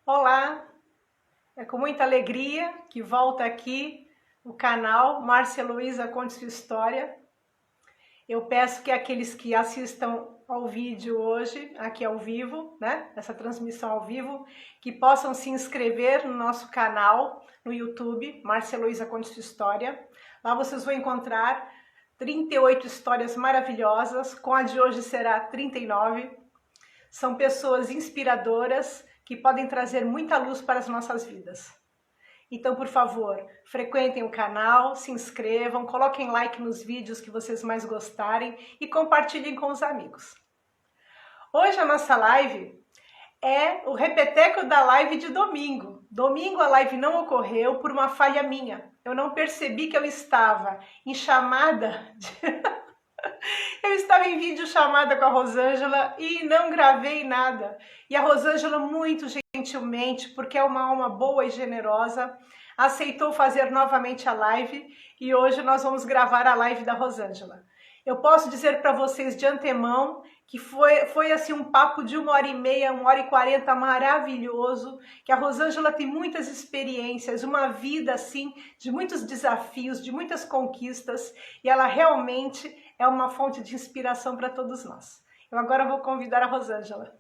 Olá, é com muita alegria que volta aqui o canal Márcia Luísa Conte Sua História. Eu peço que aqueles que assistam ao vídeo hoje, aqui ao vivo, né, essa transmissão ao vivo, que possam se inscrever no nosso canal no YouTube, Márcia Luísa Conte Sua História. Lá vocês vão encontrar 38 histórias maravilhosas, com a de hoje será 39. São pessoas inspiradoras que podem trazer muita luz para as nossas vidas. Então, por favor, frequentem o canal, se inscrevam, coloquem like nos vídeos que vocês mais gostarem e compartilhem com os amigos. Hoje a nossa live é o repeteco da live de domingo. Domingo a live não ocorreu por uma falha minha. Eu não percebi que eu estava em chamada Eu estava em videochamada com a Rosângela e não gravei nada. E a Rosângela, muito gentilmente, porque é uma alma boa e generosa, aceitou fazer novamente a live e hoje nós vamos gravar a live da Rosângela. Eu posso dizer para vocês de antemão que foi assim um papo de 1h30, 1h40 maravilhoso, que a Rosângela tem muitas experiências, uma vida assim de muitos desafios, de muitas conquistas, e ela realmente é uma fonte de inspiração para todos nós. Eu agora vou convidar a Rosângela.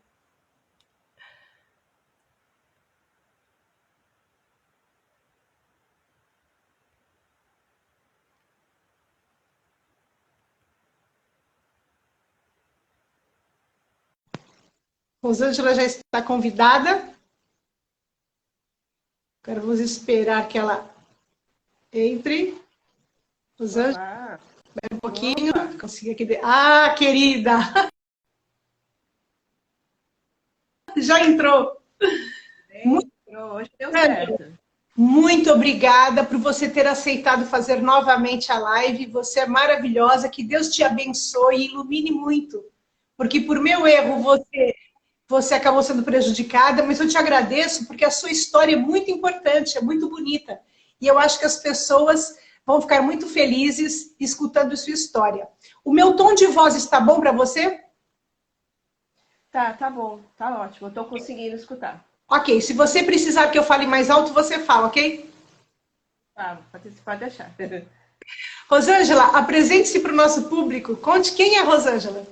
Rosângela já está convidada. Agora vamos esperar que ela entre. Rosângela, espera um pouquinho. Consegui aqui. Ah, querida! Já entrou. Hoje deu certo. Muito obrigada por você ter aceitado fazer novamente a live. Você é maravilhosa. Que Deus te abençoe e ilumine muito. Porque por meu erro você acabou sendo prejudicada, mas eu te agradeço porque a sua história é muito importante, é muito bonita. E eu acho que as pessoas vão ficar muito felizes escutando sua história. O meu tom de voz está bom para você? Tá bom, tá ótimo. Eu tô conseguindo escutar. Ok, se você precisar que eu fale mais alto, você fala, ok? Tá, pode deixar. Rosângela, apresente-se para o nosso público. Conte quem é a Rosângela.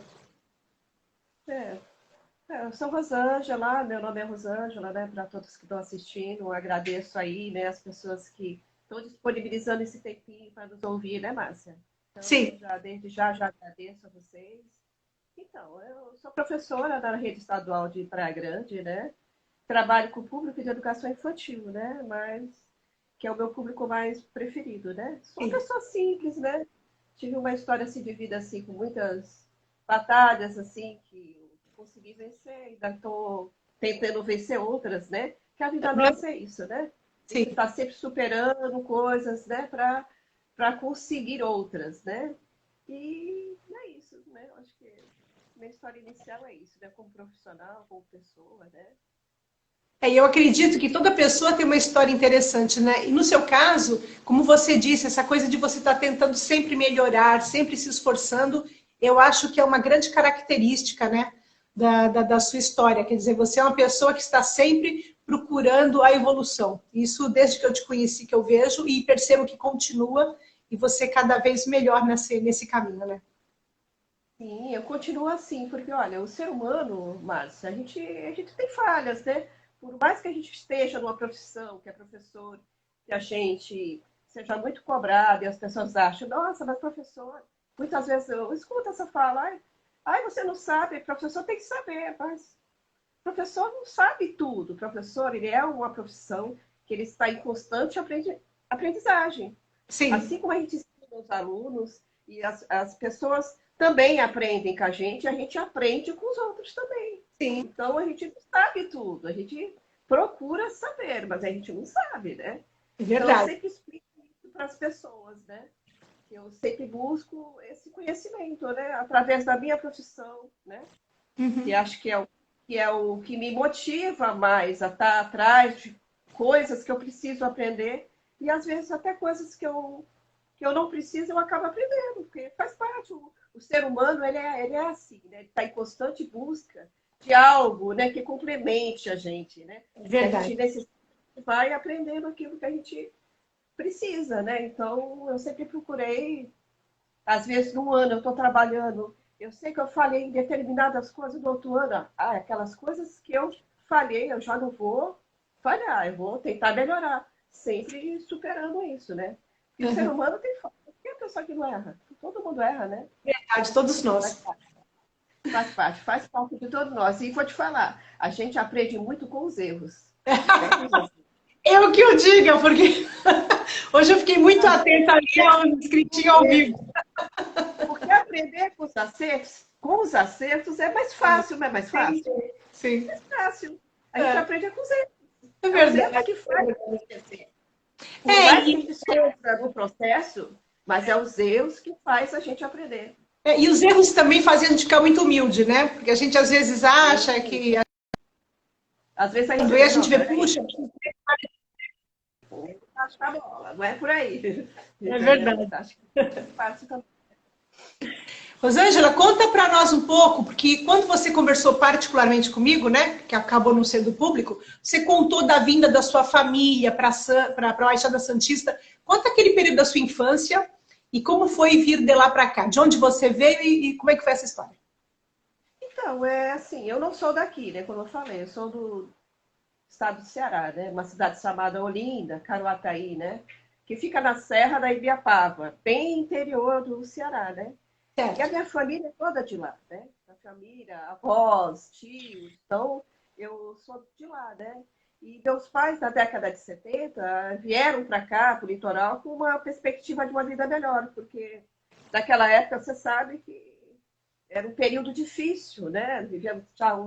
É, eu sou Rosângela, meu nome é Rosângela, né? Para todos que estão assistindo, eu agradeço aí, né? As pessoas que estão disponibilizando esse tempinho para nos ouvir, né, Márcia? Então, Sim. desde já agradeço a vocês. Então, eu sou professora da rede estadual de Praia Grande, né? Trabalho com o público de educação infantil, né? Mas que é o meu público mais preferido, né? Sou uma Sim. pessoa simples, né? Tive uma história assim de vida assim com muitas batalhas assim que eu consegui vencer, ainda estou tentando vencer outras, né? Que a vida nossa é isso, né? A gente Sim. está sempre superando coisas, né? Para conseguir outras, né? E é isso, né? Eu acho que minha história inicial é isso, né? Como profissional, como pessoa, né? Eu acredito que toda pessoa tem uma história interessante, né? E no seu caso, como você disse, essa coisa de você estar tentando sempre melhorar, sempre se esforçando, eu acho que é uma grande característica, né, da sua história. Quer dizer, você é uma pessoa que está sempre procurando a evolução. Isso desde que eu te conheci, que eu vejo e percebo que continua e você cada vez melhor nesse caminho, né? Sim, eu continuo assim, porque olha, o ser humano, Márcia, a gente tem falhas, né? Por mais que a gente esteja numa profissão, que é professor, que a gente seja muito cobrado e as pessoas acham, nossa, mas professor, muitas vezes eu escuto essa fala, você não sabe, professor tem que saber, mas professor não sabe tudo. O professor, ele é uma profissão que ele está em constante aprendizagem. Sim, Assim como a gente ensina os alunos e as pessoas também aprendem com a gente aprende com os outros também. sim, Então a gente não sabe tudo, a gente procura saber, mas a gente não sabe, né? é Então eu verdade. sempre explico isso para as pessoas, né? Que eu sempre busco esse conhecimento, né? Através da minha profissão, né? Que Uhum. acho que é o que me motiva mais a estar atrás de coisas que eu preciso aprender e às vezes até coisas que eu não preciso eu acabo aprendendo, porque faz parte. O ser humano ele é assim, né? Ele está em constante busca de algo, né, que complemente a gente, né? Que a Verdade. gente necessita, vai aprendendo aquilo que a gente precisa, né? Então, eu sempre procurei, às vezes, no ano eu estou trabalhando, eu sei que eu falhei em determinadas coisas no outro ano, aquelas coisas que eu falhei, eu já não vou falhar, eu vou tentar melhorar, sempre superando isso, né? Porque o ser Uhum. humano tem falta, porque a pessoa que não erra, todo mundo erra, né? Verdade, todos Faz nós. parte, faz parte de todos nós. E vou te falar, a gente aprende muito com os erros, né? Com os acertos. Eu que o diga, porque hoje eu fiquei muito atenta ali ao escritinho ao vivo. Porque aprender com os acertos é mais fácil, não é mais Sim, fácil? sim. É fácil. A gente É, aprende com os erros. é É os erros verdade. que fazem a gente crescer. Por É, mais que a gente sofra no processo, mas é os erros que faz a gente aprender. e os erros também fazem a gente ficar muito humilde, né? Porque a gente às vezes acha Sim. que Às vezes a gente a vê, gente não, vê, peraí, puxa, acho que a bola, não é por aí. é Entendeu? verdade. Acho que faz parte também. Rosângela, conta para nós um pouco, porque quando você conversou particularmente comigo, né, que acabou não sendo público, você contou da vinda da sua família para a Baixada Santista. Conta aquele período da sua infância e como foi vir de lá para cá, de onde você veio e como é que foi essa história. Então, é assim, eu não sou daqui, né? Como eu falei, eu sou do estado do Ceará, né? Uma cidade chamada Olinda, Caruataí, né? Que fica na Serra da Ibiapaba, bem interior do Ceará, né? E a Certo. minha família é toda de lá, né? A família, avós, tios, então eu sou de lá, né? E meus pais, na década de 70, vieram para cá, para o litoral, com uma perspectiva de uma vida melhor, porque naquela época você sabe que era um período difícil, né?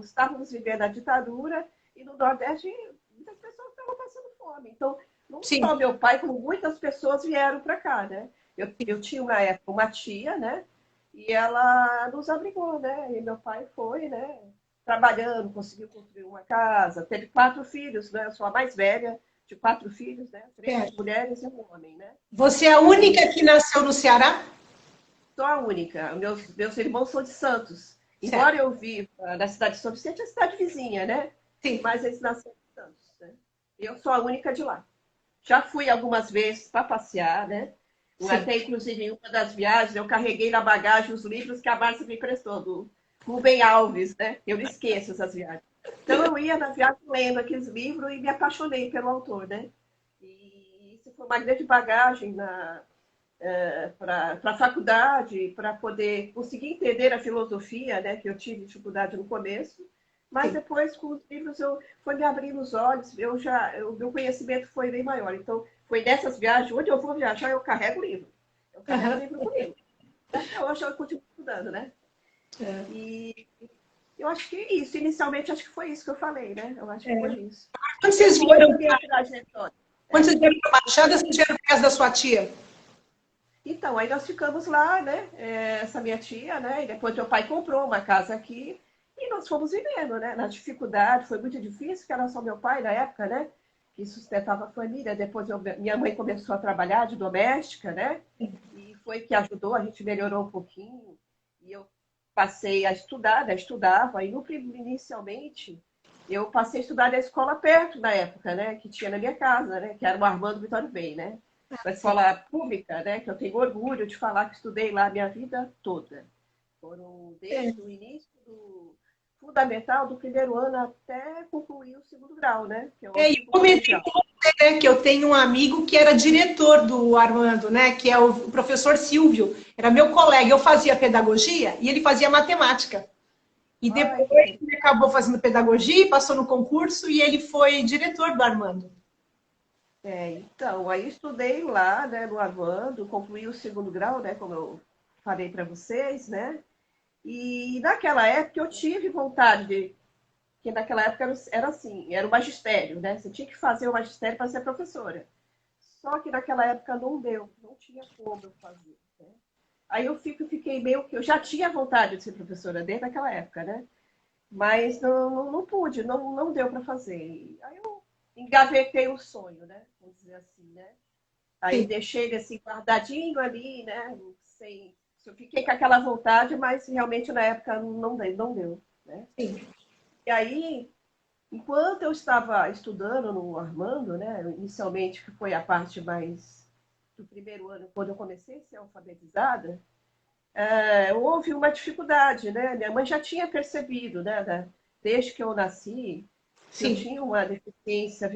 Estávamos vivendo a ditadura e no Nordeste muitas pessoas estavam passando fome. Então, não só Sim. meu pai, como muitas pessoas vieram para cá, né? Eu tinha na época uma tia, né? E ela nos abrigou, né? E meu pai foi, né? Trabalhando, conseguiu construir uma casa, teve 4 filhos, né? Eu sou a mais velha de 4 filhos, né? 3 mulheres e um homem, né? Você é a E única que nasceu no Ceará? sou a única. Meus irmãos são de Santos. Embora Certo. eu viva na cidade de São Vicente, é a cidade vizinha, né? Sim. Mas eles nasceram em Santos, né? Eu sou a única de lá. Já fui algumas vezes para passear, né? Sim. Até, inclusive, em uma das viagens, eu carreguei na bagagem os livros que a Márcia me emprestou, do Rubem Alves, né? Eu não esqueço essas viagens. Então, eu ia na viagem lendo aqueles livros e me apaixonei pelo autor, né? E isso foi uma grande bagagem para a faculdade, para poder conseguir entender a filosofia, né, que eu tive dificuldade no começo, mas Sim. depois com os livros foi me abrindo os olhos, o meu conhecimento foi bem maior. Então, foi nessas viagens, onde eu vou viajar, eu carrego o livro. Eu carrego o Aham. livro comigo. Até hoje eu continuo estudando, né? É. E eu acho que isso, inicialmente, acho que foi isso que eu falei, né? Eu acho que foi isso. Quando vocês Depois vieram, a minha trajetória. quando É. vocês vieram para a Baixada, vocês vieram para casa da sua tia? Então, aí nós ficamos lá, né? Essa minha tia, né? E depois meu pai comprou uma casa aqui e nós fomos vivendo, né? Na dificuldade, foi muito difícil, porque era só meu pai na época, né? Que sustentava a família. Depois minha mãe começou a trabalhar de doméstica, né? E foi que ajudou, a gente melhorou um pouquinho. E eu passei a estudar, né? Estudava. E inicialmente, eu passei a estudar na escola perto na época, né? Que tinha na minha casa, né? Que era o Armando Vitório Bem, né? Da Sim. escola pública, né, que eu tenho orgulho de falar que estudei lá a minha vida toda. Foram É. desde o início do fundamental, do primeiro ano até concluir o segundo grau, né, que é o E eu segundo comentei colegial. com você, né, que eu tenho um amigo que era diretor do Armando, né, que é o professor Silvio. Era meu colega. Eu fazia pedagogia e ele fazia matemática. E Ai, depois que bem. ele acabou fazendo pedagogia, passou no concurso e ele foi diretor do Armando. Então, aí estudei lá, né, no Armando, concluí o segundo grau, né, como eu falei para vocês, né, e naquela época eu tive vontade de, que naquela época era assim, era o magistério, né, você tinha que fazer o magistério para ser professora. Só que naquela época não deu, não tinha como eu fazer. Né? Aí fiquei meio que. Eu já tinha vontade de ser professora desde aquela época, né? Mas não pude, não deu para fazer. Aí eu engavetei o sonho, né? Vamos dizer assim, né? Aí Sim, deixei ele assim guardadinho ali, né? Eu fiquei com aquela vontade, mas realmente na época não deu, né? sim. E aí, enquanto eu estava estudando no Armando, né, inicialmente, que foi a parte mais do primeiro ano, quando eu comecei a ser alfabetizada, houve uma dificuldade, né? Minha mãe já tinha percebido, né, desde que eu nasci, que eu Sim, tinha uma deficiência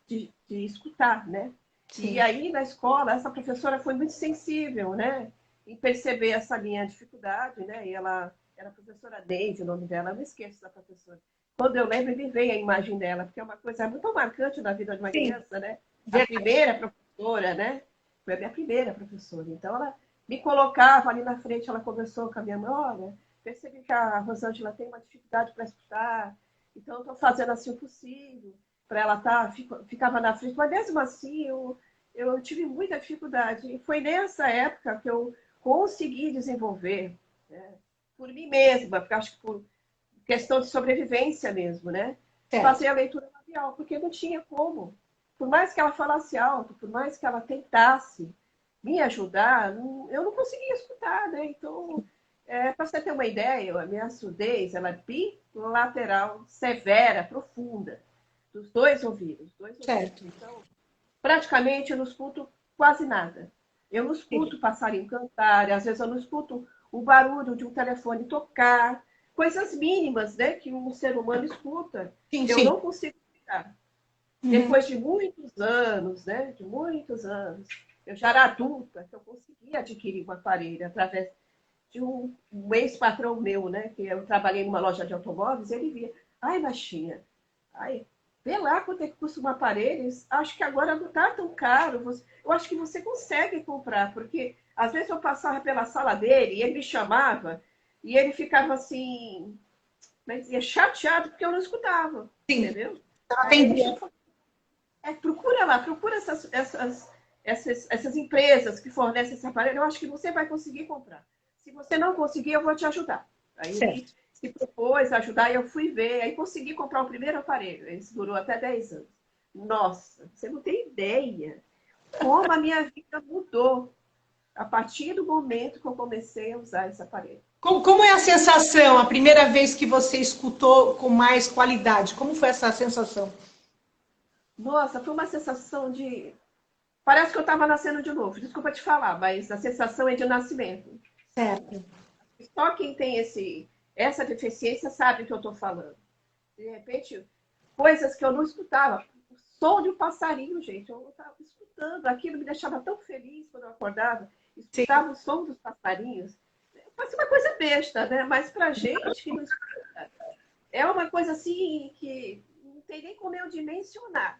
de escutar, né? E sim. aí, na escola, essa professora foi muito sensível, né? Em perceber essa minha dificuldade, né? E ela era a professora Deise, o nome dela, eu não esqueço da professora. Quando eu lembro, me vem a imagem dela, porque é uma coisa muito marcante na vida de uma Sim, criança, né? A verdade. primeira professora, né? Foi a minha primeira professora. Então, ela me colocava ali na frente, ela conversou com a minha mãe, olha, percebi que a Rosângela tem uma dificuldade para escutar, então estou fazendo assim o possível para ela estar, ficava na frente, mas mesmo assim eu tive muita dificuldade. E foi nessa época que eu consegui desenvolver, né, por mim mesma, porque acho que por questão de sobrevivência mesmo, né? Certo. Fazer a leitura labial, porque não tinha como. Por mais que ela falasse alto, por mais que ela tentasse me ajudar, eu não conseguia escutar, né? Então, para você ter uma ideia, a minha surdez ela é bilateral, severa, profunda, dos dois ouvidos, dois ouvidos. Certo. Então, praticamente eu não escuto quase nada. Eu não escuto passarinho cantar, às vezes eu não escuto o barulho de um telefone tocar, coisas mínimas, né, que um ser humano escuta. Sim, Eu sim. não consigo escutar. Uhum. Depois de muitos anos, né, de muitos anos, eu já era adulta, que eu consegui adquirir um aparelho através de um ex-patrão meu, né, que eu trabalhei numa loja de automóveis, ele via, ai, baixinha, ai, vê lá quanto é que custa um aparelho, acho que agora não está tão caro, eu acho que você consegue comprar, porque às vezes eu passava pela sala dele e ele me chamava e ele ficava assim, mas dizia, chateado porque eu não escutava, Sim. entendeu? Estava Aí ele atendendo. chamou, procura lá, procura essas empresas que fornecem esse aparelho, eu acho que você vai conseguir comprar. Se você não conseguir, eu vou te ajudar. Aí ele Certo. se propôs a ajudar e eu fui ver, aí consegui comprar o primeiro aparelho. Esse durou até 10 anos. Nossa, você não tem ideia como a minha vida mudou a partir do momento que eu comecei a usar esse aparelho. Como é a sensação, a primeira vez que você escutou com mais qualidade? Como foi essa sensação? Nossa, foi uma sensação de. Parece que eu estava nascendo de novo. Desculpa te falar, mas a sensação é de nascimento. Certo. Só quem tem essa deficiência sabe o que eu estou falando. De repente, coisas que eu não escutava. O som de um passarinho, gente, eu estava escutando. Aquilo me deixava tão feliz quando eu acordava. Sim. Escutava o som dos passarinhos. Parece uma coisa besta, né? Mas para gente que não escuta, é uma coisa assim que não tem nem como eu dimensionar.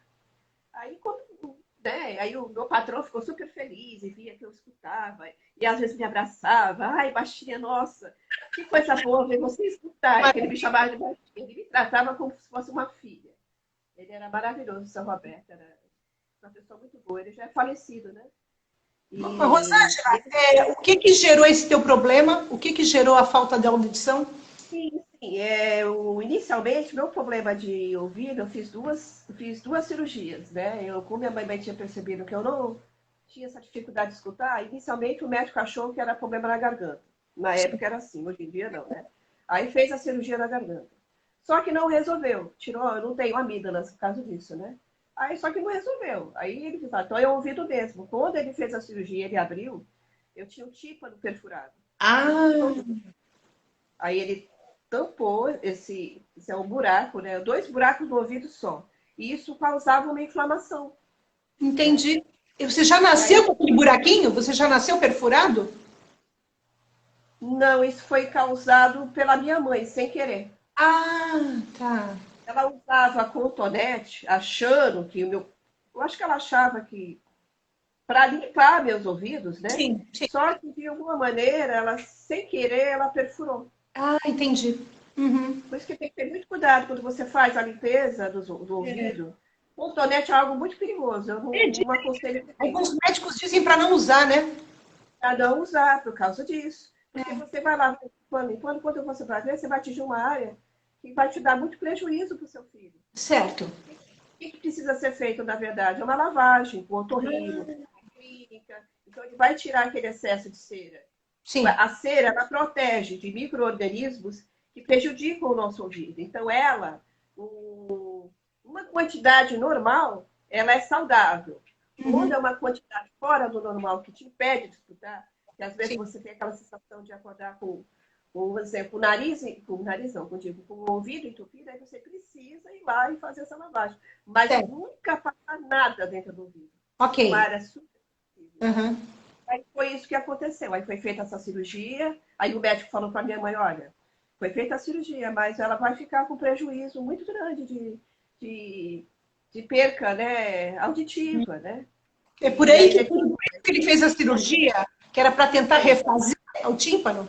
Aí, quando, né, aí o meu patrão ficou super feliz e via que eu escutava. E às vezes me abraçava. Ai, baixinha, nossa, que coisa boa ver você escutar. Que ele me chamava de baixinha. Ele me tratava como se fosse uma filha. Ele era maravilhoso, o São Roberto. Era uma pessoa muito boa. Ele já é falecido, né? Rosângela, E ele, o que que gerou esse teu problema? O que que gerou a falta de audição? sim, inicialmente, meu problema de ouvido, fiz duas cirurgias, né? Como minha mãe tinha percebido que eu não tinha essa dificuldade de escutar, inicialmente o médico achou que era problema na garganta. Na época era assim, hoje em dia não, né? Aí fez a cirurgia na garganta. Só que não resolveu. Tirou, eu não tenho amígdalas por causa disso, né? Aí só que não resolveu. Aí ele disse, então é ouvido mesmo. Quando ele fez a cirurgia, ele abriu, eu tinha o tímpano perfurado. Ah, Todo. Aí ele tampou esse é um buraco, né? Dois buracos no ouvido só. E isso causava uma inflamação, né? entendi. E você já E aí, nasceu com aquele buraquinho? Você já nasceu perfurado? não, isso foi causado pela minha mãe, sem querer. Ah, tá. Ela usava a cotonete, achando que o meu. Eu acho que ela achava que. Para limpar meus ouvidos, né? Sim, sim. Só que de alguma maneira, ela, sem querer, ela perfurou. Ah, entendi. Uhum. Por isso que tem que ter muito cuidado quando você faz a limpeza do É. ouvido. Cotonete é algo muito perigoso. Eu É, não aconselho ninguém alguns médicos dizem para não usar, né? a não usar por causa disso. Porque você vai lá limpando, quando você vai ver, você vai atingir uma área que vai te dar muito prejuízo para o seu filho. Certo. O que precisa ser feito, na verdade? É uma lavagem com otorrino, clínica. Então, ele vai tirar aquele excesso de cera. Sim. A cera, ela protege de micro-organismos que prejudicam o nosso ouvido. Então, uma quantidade normal, ela é saudável. Quando é uma quantidade fora do normal que te impede de escutar, que às vezes você tem aquela sensação de acordar por exemplo, com o nariz não, com o ouvido entupido, aí você precisa ir lá e fazer essa lavagem. Mas nunca passar nada dentro do ouvido. Ok. Uma área super sensível. Aí foi isso que aconteceu. Aí foi feita essa cirurgia, aí o médico falou para minha mãe, olha, foi feita a cirurgia, mas ela vai ficar com prejuízo muito grande de perca, né, auditiva, né? É por aí que ele fez a cirurgia, que era para tentar refazer o tímpano?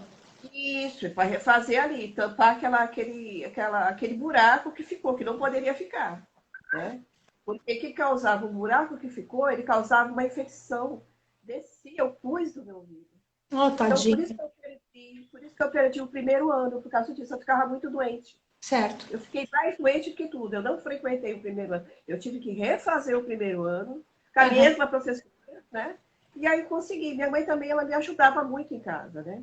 Isso, para refazer ali, tampar aquele buraco que ficou, que não poderia ficar, né? Porque o que causava o buraco que ficou, ele causava uma infecção, descia o pus do meu ouvido. Oh, então, tadinho. por isso que eu perdi o primeiro ano, por causa disso, eu ficava muito doente. Certo. Eu fiquei mais doente que tudo, eu não frequentei o primeiro ano. Eu tive que refazer o primeiro ano, com a mesma professora, né? E aí consegui. Minha mãe também, ela me ajudava muito em casa, né?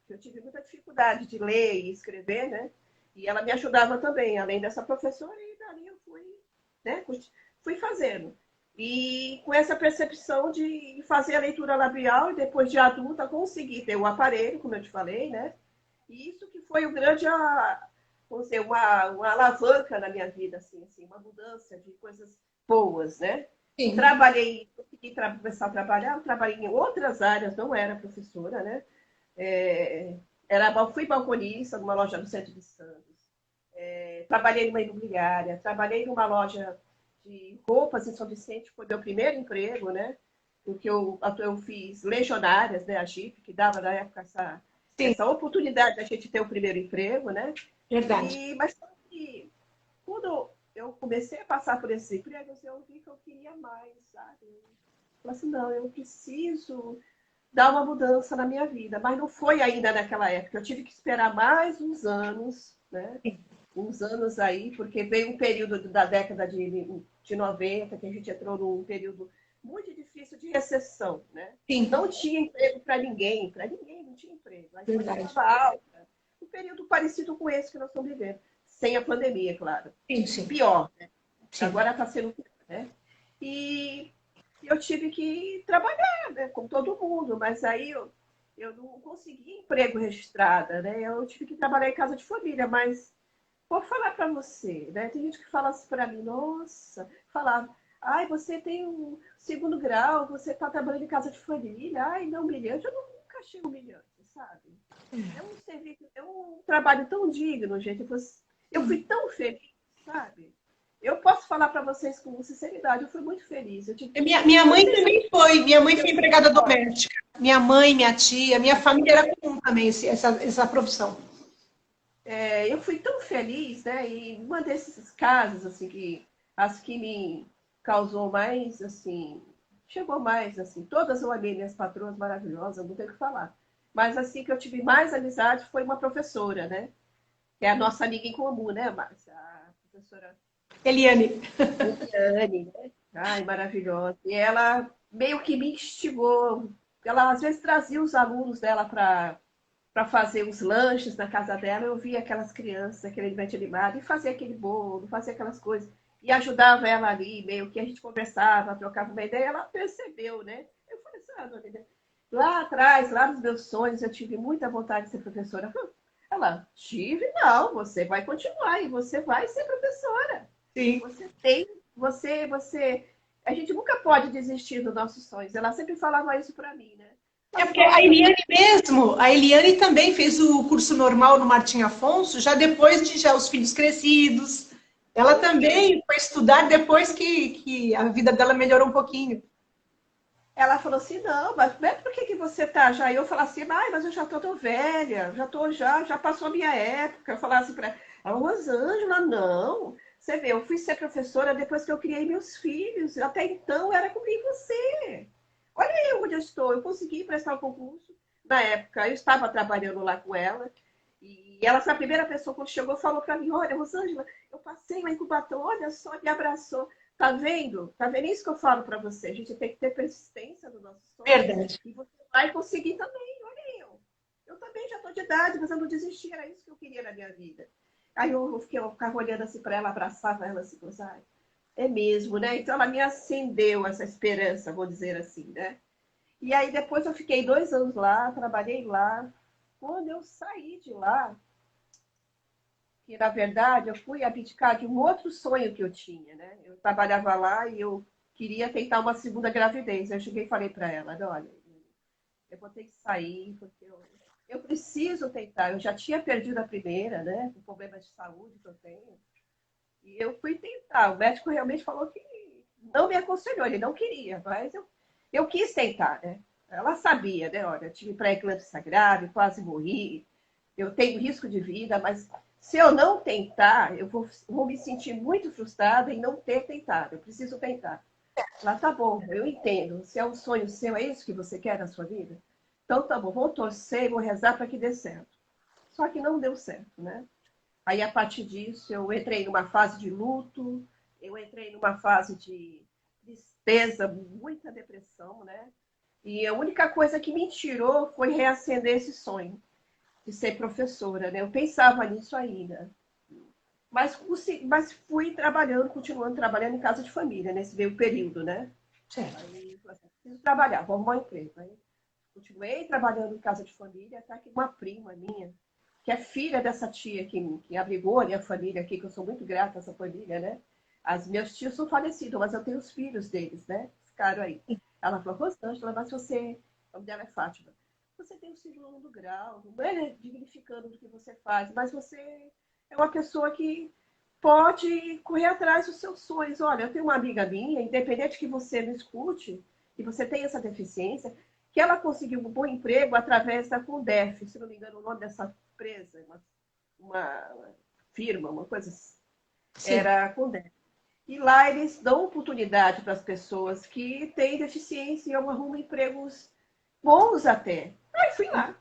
Eu tive muita dificuldade de ler e escrever, né? E ela me ajudava também, além dessa professora, e dali eu fui, né? Fui fazendo. E com essa percepção de fazer a leitura labial e depois de adulta conseguir ter o aparelho, como eu te falei, né? E isso que foi o grande, vamos dizer, uma alavanca na minha vida, assim, uma mudança de coisas boas, né? Sim. Consegui começar a trabalhar, trabalhei em outras áreas, não era professora, né? Fui balconista numa loja no centro de Santos. Trabalhei numa imobiliária, trabalhei numa loja de roupas em São Vicente, foi meu primeiro emprego, né? Porque eu fiz legionárias, né? A JIP, que dava na época essa oportunidade da gente ter o primeiro emprego, né? Verdade. Mas quando eu comecei a passar por esses empregos, eu vi que eu queria mais, sabe? Eu falei assim, não, eu preciso dar uma mudança na minha vida. Mas não foi ainda naquela época. Eu tive que esperar mais uns anos, né? Uns anos aí, porque veio um período da década de 90, que a gente entrou num período muito difícil de recessão, né? Sim. Não tinha emprego para ninguém não tinha emprego. A inflação estava alta. Um período parecido com esse que nós estamos vivendo. Sem a pandemia, claro. Sim. Pior, né? Sim. Agora está sendo pior, né? E eu tive que trabalhar, né? Com todo mundo, mas aí eu não consegui emprego registrado, né? Eu tive que trabalhar em casa de família, mas vou falar para você, né? Tem gente que fala assim para mim, nossa, falava, ai, você tem um segundo grau, você está trabalhando em casa de família, ai, não humilhante. Eu nunca achei humilhante, sabe? É um serviço, é um trabalho tão digno, gente. Eu fui tão feliz, sabe? Eu posso falar para vocês com sinceridade, eu fui muito feliz. Minha mãe também foi. Minha mãe foi empregada doméstica. Minha mãe, minha tia, minha família era comum também essa profissão. Eu fui tão feliz, né? E uma desses casos, assim, as que me causou mais, assim, chegou mais, assim, todas eu amei minhas patroas maravilhosas, não tenho o que falar. Mas, assim, que eu tive mais amizade foi uma professora, né? Que é a nossa amiga em comum, né, Márcia? A professora Eliane, né? Ai, maravilhosa. E ela meio que me instigou. Ela, às vezes, trazia os alunos dela para fazer os lanches na casa dela. Eu via aquelas crianças, aquele ambiente animado, e fazia aquele bolo, fazia aquelas coisas. E ajudava ela ali, meio que a gente conversava, trocava uma ideia. Ela percebeu, né? Eu falei assim, lá atrás, lá nos meus sonhos, eu tive muita vontade de ser professora. Ela, tive, não, você vai continuar e você vai ser professora. sim. A gente nunca pode desistir dos nossos sonhos. Ela sempre falava isso para mim, né? É porque a Eliane mesmo, a Eliane também fez o curso normal no Martim Afonso, já depois de os filhos crescidos. Ela também foi estudar depois que a vida dela melhorou um pouquinho. Ela falou assim, não, mas por que você tá já? Eu falava assim, mas eu já tô velha, já passou a minha época. Eu falava assim para ela, Rosângela, não. Você vê, eu fui ser professora depois que eu criei meus filhos. Até então era comigo você. Olha aí onde eu estou. Eu consegui prestar o concurso. Na época, eu estava trabalhando lá com ela. E ela foi a primeira pessoa, quando chegou, falou para mim, olha, Rosângela, eu passei lá em Cubatão, olha só, me abraçou. Tá vendo? Tá vendo isso que eu falo para você? A gente tem que ter persistência no nosso sonho. Verdade. E você vai conseguir também. Olha eu. Eu também bem, já estou de idade, mas eu não desisti, era isso que eu queria na minha vida. Aí eu ficava olhando assim para ela, abraçava ela assim, ai, é mesmo, né? Então ela me acendeu essa esperança, vou dizer assim, né? E aí depois eu fiquei 2 anos lá, trabalhei lá. Quando eu saí de lá, que na verdade eu fui abdicar de um outro sonho que eu tinha, né? Eu trabalhava lá e eu queria tentar uma segunda gravidez. Eu cheguei e falei para ela, olha, eu vou ter que sair porque eu preciso tentar. Eu já tinha perdido a primeira, né? Com problemas de saúde que eu tenho. E eu fui tentar. O médico realmente falou que não me aconselhou, ele não queria, mas eu quis tentar, né? Ela sabia, né? Olha, eu tive pré-eclâmpsia grave, quase morri, eu tenho risco de vida, mas se eu não tentar, eu vou me sentir muito frustrada em não ter tentado. Eu preciso tentar. Ela, tá bom, eu entendo. Se é um sonho seu, é isso que você quer na sua vida? Então tá bom, vou torcer, vou rezar para que dê certo. Só que não deu certo, né? Aí, a partir disso, eu entrei numa fase de luto, eu entrei numa fase de tristeza, muita depressão, né? E a única coisa que me tirou foi reacender esse sonho de ser professora, né? Eu pensava nisso ainda. Mas fui trabalhando, continuando trabalhando em casa de família, nesse meio período, né? Certo. Aí, preciso trabalhar, vou arrumar um emprego. Aí, continuei trabalhando em casa de família, até que uma prima minha, que é filha dessa tia que abrigou a minha família aqui, que eu sou muito grata a essa família, né? Os meus tios são falecidos, mas eu tenho os filhos deles, né? Ficaram aí. Ela falou, Rosângela, mas você... O nome dela é Fátima. Você tem o segundo grau, não é dignificando do que você faz, mas você é uma pessoa que pode correr atrás dos seus sonhos. Olha, eu tenho uma amiga minha, independente que você não escute, que você tem essa deficiência, que ela conseguiu um bom emprego através da Fundef, se não me engano o nome dessa empresa, uma firma, uma coisa assim, Sim. era a Fundef. E lá eles dão oportunidade para as pessoas que têm deficiência e arrumam empregos bons até. Aí fui lá,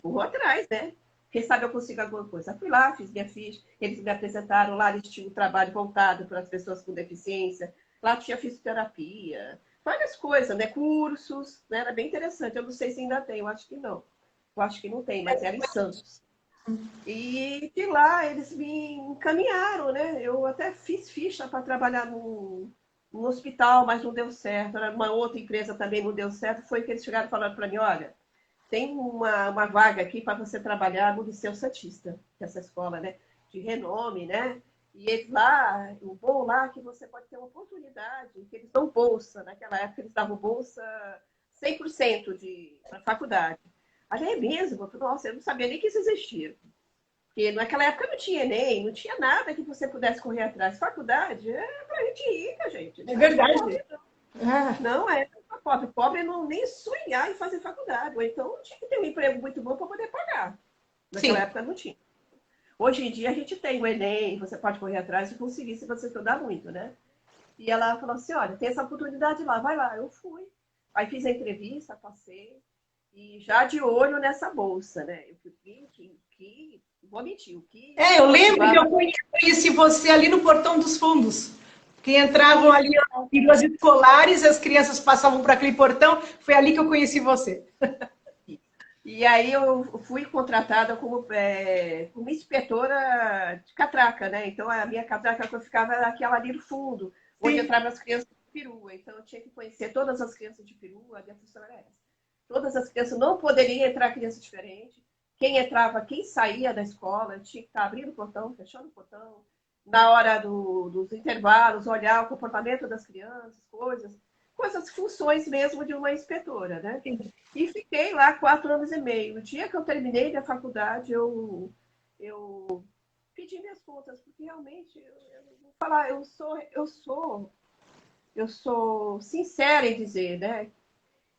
vou atrás, né? Quem sabe eu consigo alguma coisa. Fui lá, fiz minha ficha, eles me apresentaram, lá eles tinham um trabalho voltado para as pessoas com deficiência, lá tinha fisioterapia, várias coisas, né? Cursos, né? Era bem interessante. Eu não sei se ainda tem, eu acho que não. Eu acho que não tem, mas era em Santos. E de lá eles me encaminharam, né? Eu até fiz ficha para trabalhar no hospital, mas não deu certo. Era uma outra empresa também não deu certo. Foi que eles chegaram falando para mim, olha, tem uma vaga aqui para você trabalhar no Liceu Santista, que é essa escola, né? De renome, né? E eles lá, o bom lá é que você pode ter uma oportunidade, que eles dão bolsa. Naquela época eles davam bolsa 100% para a faculdade. Aí é mesmo, nossa, eu não sabia nem que isso existia. Porque naquela época não tinha Enem, não tinha nada que você pudesse correr atrás. Faculdade é pra gente rica, gente. É verdade. Não é pra pobre. Pobre não nem sonhar em fazer faculdade. Ou então tinha que ter um emprego muito bom para poder pagar. Naquela Sim. época não tinha. Hoje em dia a gente tem o Enem, você pode correr atrás e conseguir se você estudar muito, né? E ela falou assim, olha, tem essa oportunidade lá, vai lá. Eu fui. Aí fiz a entrevista, passei. E já de olho nessa bolsa, né? Eu vou mentir, o que... Eu lembro que eu conheci você ali no Portão dos Fundos. Que entravam ali as escolares, as crianças passavam por aquele portão. Foi ali que eu conheci você. E aí eu fui contratada como inspetora de catraca, né? Então a minha catraca que eu ficava era aquela ali no fundo, onde entravam as crianças de perua. Então eu tinha que conhecer todas as crianças de perua, a minha função era essa. Todas as crianças, não poderiam entrar criança diferente. Quem entrava, quem saía da escola, eu tinha que estar abrindo o portão, fechando o portão. Na hora dos intervalos, olhar o comportamento das crianças, coisas, funções mesmo de uma inspetora, né? E fiquei lá 4 anos e meio. No dia que eu terminei minha faculdade, eu pedi minhas contas, porque realmente, eu vou falar, eu sou sincera em dizer, né?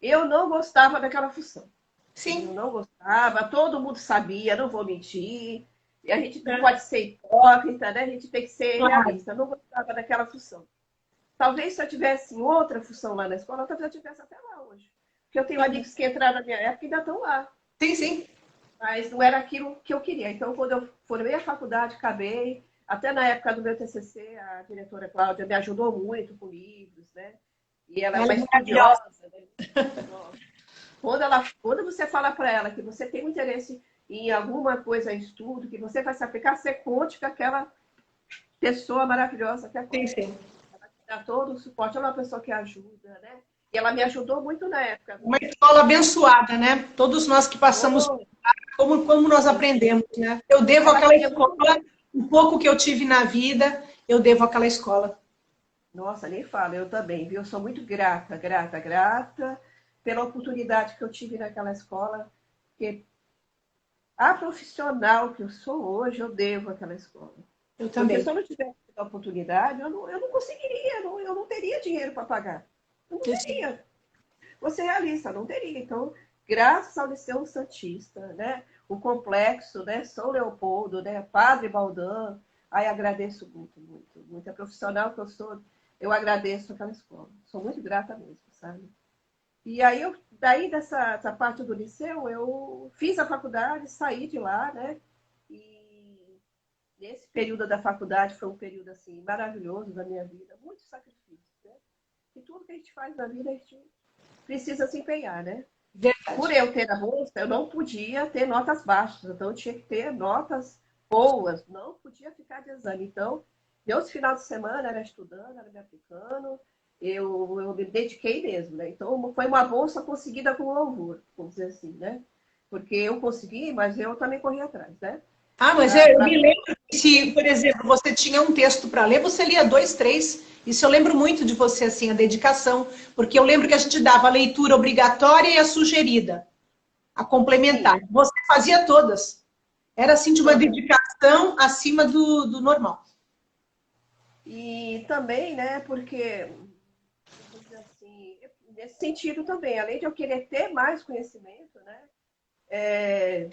Eu não gostava daquela função. Sim. Eu não gostava, todo mundo sabia, não vou mentir. E a gente não pode ser hipócrita, né? A gente tem que ser realista. Eu não gostava daquela função. Talvez se eu tivesse outra função lá na escola, talvez eu tivesse até lá hoje. Porque eu tenho amigos que entraram na minha época e ainda estão lá. Sim, sim. Mas não era aquilo que eu queria. Então, quando eu formei a faculdade, acabei. Até na época do meu TCC, a diretora Cláudia me ajudou muito com livros, né? E ela é uma estudiosa, né? Quando você fala para ela que você tem um interesse em alguma coisa, em estudo, que você vai se aplicar, você conte com aquela pessoa maravilhosa que é Sim, sim. dá todo o suporte. Ela é uma pessoa que ajuda, né? E ela me ajudou muito na época. Uma escola abençoada, né? Todos nós que passamos, Oh, como nós aprendemos, né? Eu devo ela àquela queria escola, muito. um pouco que eu tive na vida, eu devo àquela escola. Nossa, nem fala, eu também, viu? Eu sou muito grata, grata, grata pela oportunidade que eu tive naquela escola, porque a profissional que eu sou hoje, eu devo àquela escola. Eu Porque também. se eu não tivesse a oportunidade, eu não conseguiria, eu não teria dinheiro para pagar. Eu não teria. Vou ser realista, não teria. Então, graças ao Liceu Santista, né? O complexo, né? São Leopoldo, né? Padre Baldan, aí agradeço muito, muito, muito. A profissional que eu sou, eu agradeço aquela escola. Sou muito grata mesmo, sabe? E aí, daí dessa parte do liceu, eu fiz a faculdade, saí de lá, né? E nesse período da faculdade foi um período, assim, maravilhoso da minha vida. Muito sacrifício, né? E tudo que a gente faz na vida, a gente precisa se empenhar, né? Por Verdade. eu ter a bolsa, eu não podia ter notas baixas, então eu tinha que ter notas boas, não podia ficar de exame. Então, meus finais de semana era estudando, era me aplicando, eu me dediquei mesmo, né? Então, foi uma bolsa conseguida com louvor, vamos dizer assim, né? Porque eu consegui, mas eu também corri atrás, né? Ah, mas Pra, eu pra... me lembro que se, por exemplo, você tinha um texto para ler, você lia dois, três. Isso eu lembro muito de você, assim, a dedicação, porque eu lembro que a gente dava a leitura obrigatória e a sugerida, a complementar. Sim, Você fazia todas. Era, assim, de uma todas. dedicação acima do normal. E também, né, porque, vamos dizer assim, nesse sentido também, além de eu querer ter mais conhecimento, né,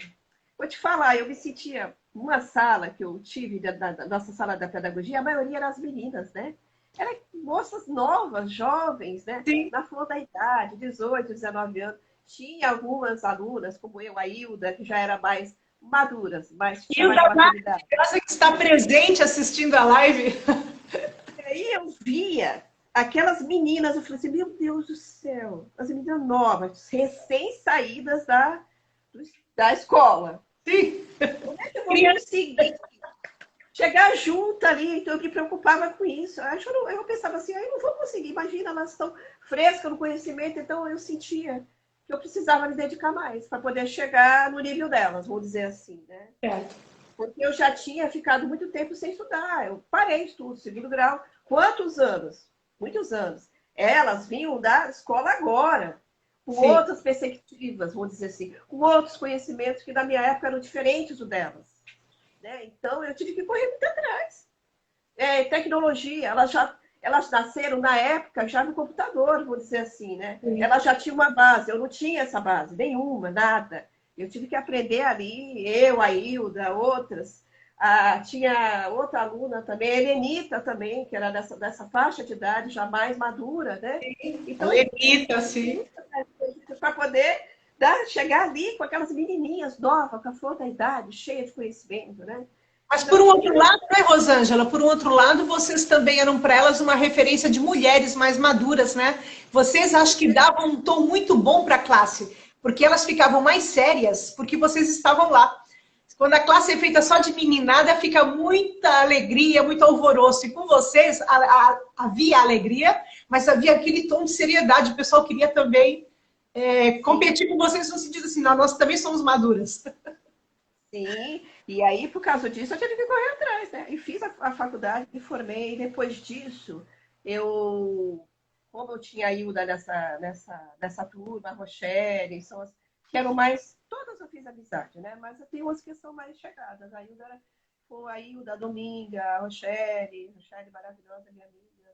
vou te falar, eu me sentia, uma sala que eu tive, da nossa sala da pedagogia, a maioria eram as meninas, né? Eram moças novas, jovens, né? Sim. Na flor da idade, 18, 19 anos. Tinha algumas alunas, como eu, a Hilda, que já era mais maduras, mas E tinha o mais da maturidade. maravilhosa que está presente assistindo a live. E aí eu via aquelas meninas, eu falei assim, meu Deus do céu, as meninas novas, recém-saídas da escola. Sim. Como é que eu vou Criança. conseguir chegar junto ali? Então eu me preocupava com isso. Eu pensava assim, eu não vou conseguir, imagina, elas estão frescas no conhecimento, então eu sentia que eu precisava me dedicar mais para poder chegar no nível delas, vou dizer assim, né? Certo. Porque eu já tinha ficado muito tempo sem estudar. Eu parei estudo, segundo grau. Quantos anos? Muitos anos. Elas vinham da escola agora, com Sim. outras perspectivas, vamos dizer assim, com outros conhecimentos que na minha época eram diferentes do delas. Né? Então eu tive que correr muito atrás. Tecnologia, elas nasceram na época já no computador, vou dizer assim, né? Sim. Elas já tinham uma base, eu não tinha essa base, nenhuma, nada. Eu tive que aprender ali, eu, a Hilda, outras. Tinha outra aluna também, a Helenita também, que era dessa faixa de idade já mais madura, né? A Então, Lenita, sim. para poder chegar ali com aquelas menininhas novas, com a flor da idade, cheia de conhecimento, né? Mas Então, por eu um tive outro lado, né, Rosângela? Por um outro lado, vocês também eram para elas uma referência de mulheres mais maduras, né? Vocês acho que davam um tom muito bom para a classe, porque elas ficavam mais sérias, porque vocês estavam lá. Quando a classe é feita só de meninada, fica muita alegria, muito alvoroço. E com vocês havia alegria, mas havia aquele tom de seriedade. O pessoal queria também competir com vocês no sentido assim, não, nós também somos maduras. Sim, e aí por causa disso eu tive que correr atrás, né? E fiz a faculdade, me formei, e depois disso eu, como eu tinha a Hilda nessa turma, a Rochelle, são as que eram mais, todas eu fiz amizade, né? Mas tem umas que são mais chegadas. A Hilda foi a Hilda, a Dominga, a Rochelle maravilhosa, minha amiga,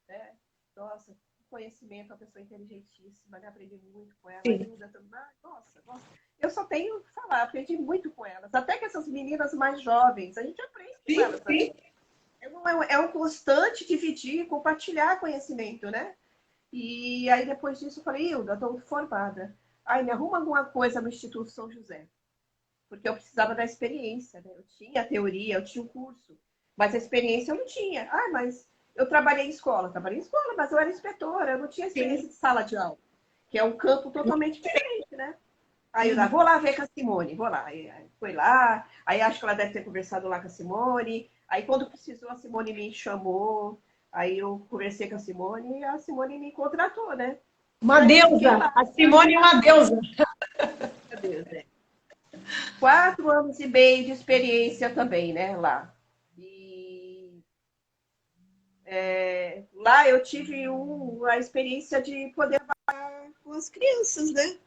né? Nossa, conhecimento, uma pessoa inteligentíssima, né? Aprendi muito com ela. A Sim, Hilda também, nossa, nossa. Eu só tenho que falar, aprendi muito com elas. Até que essas meninas mais jovens, a gente aprende com sim, elas sim. também. É um constante dividir, compartilhar conhecimento, né? E aí depois disso eu falei, Hilda, estou formada. Ai, me arruma alguma coisa no Instituto São José. Porque eu precisava da experiência, né? Eu tinha a teoria, eu tinha o curso, mas a experiência eu não tinha. Ah, mas eu trabalhei em escola, mas eu era inspetora, eu não tinha experiência Sim. de sala de aula, que é um campo totalmente diferente. né? Aí eu vou lá ver com a Simone, vou lá. Aí foi lá, aí acho que ela deve ter conversado lá com a Simone. Aí quando precisou, a Simone me chamou. Aí eu conversei com a Simone e a Simone me contratou, né? Uma deusa, a Simone é uma deusa. Meu Deus, né? 4 anos e meio de experiência também, né, lá. E lá eu tive a experiência de poder trabalhar com as crianças, né?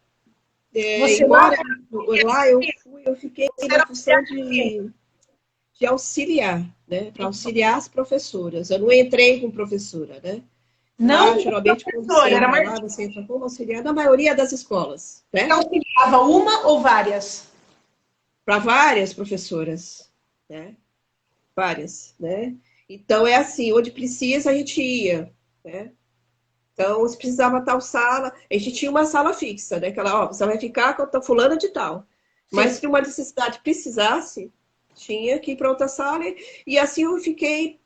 Você Embora lá, lá eu fiquei na função de auxiliar, né? Para auxiliar as professoras. Eu não entrei com professora, né? não Lá, geralmente, quando você era entra mais lá, você entra como auxiliar na maioria das escolas, né? auxiliava uma ou várias? Para várias professoras, né? Várias, né? Então, é assim, onde precisa, a gente ia, né? Então, se precisava tal sala, a gente tinha uma sala fixa, né? Aquela, ó, você vai ficar com a fulana de tal. Mas Sim. se uma necessidade precisasse, tinha que ir para outra sala. E assim eu fiquei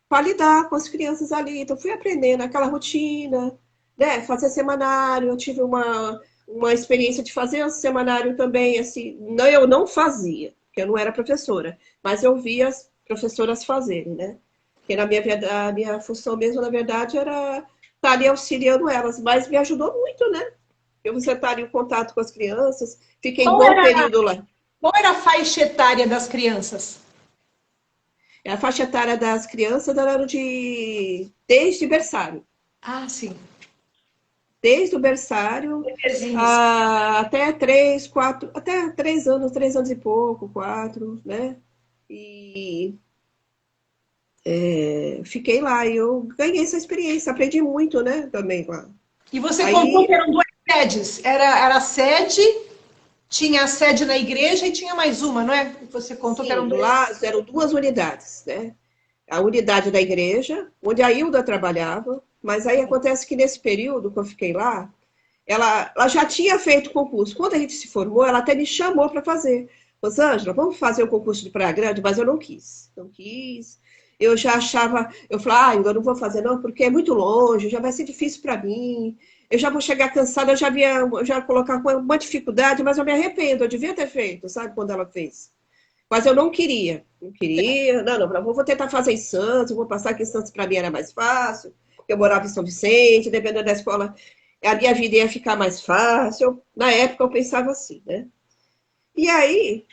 para lidar com as crianças ali. Então, fui aprendendo aquela rotina, né? Fazer semanário. Eu tive uma experiência de fazer um semanário também, assim. Não, eu não fazia, porque eu não era professora, mas eu via as professoras fazerem, né? Porque a minha função mesmo, na verdade, era estar ali auxiliando elas, mas me ajudou muito, né? Eu você estar ali em contato com as crianças, fiquei um Qual bom era, período lá. qual era a faixa etária das crianças? A faixa etária das crianças era desde berçário. Ah, sim. Desde o berçário Bebezinhos. até 3, 4, até 3 anos e pouco, 4, né? E fiquei lá e eu ganhei essa experiência, aprendi muito, né? Também lá. E você contou Aí, que eram duas sedes. Era a sede, tinha a sede na igreja e tinha mais uma, não é? Você contou que eram sim, dois. lá eram 2 unidades, né? A unidade da igreja, onde a Hilda trabalhava, mas aí acontece que nesse período que eu fiquei lá, ela já tinha feito concurso. Quando a gente se formou, ela até me chamou para fazer. Rosângela, vamos fazer o concurso de Praia Grande? Mas eu não quis. Não quis. Eu já achava, eu falei, eu não vou fazer não, porque é muito longe, já vai ser difícil para mim. Eu já vou chegar cansada, eu já colocar com uma dificuldade, mas eu me arrependo, eu devia ter feito, sabe, quando ela fez. Mas eu não queria. Não queria. Não, vou tentar fazer em Santos, vou passar aqui em Santos para mim era mais fácil. Eu morava em São Vicente, dependendo da escola, a minha vida ia ficar mais fácil. Na época eu pensava assim, né? E aí,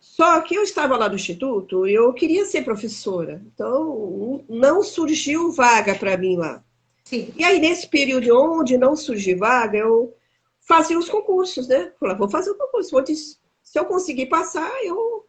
só que eu estava lá no instituto e eu queria ser professora. Então, não surgiu vaga para mim lá. Sim. E aí, nesse período onde não surgiu vaga, eu fazia os concursos, né? Falei, vou fazer o concurso. Se eu conseguir passar, eu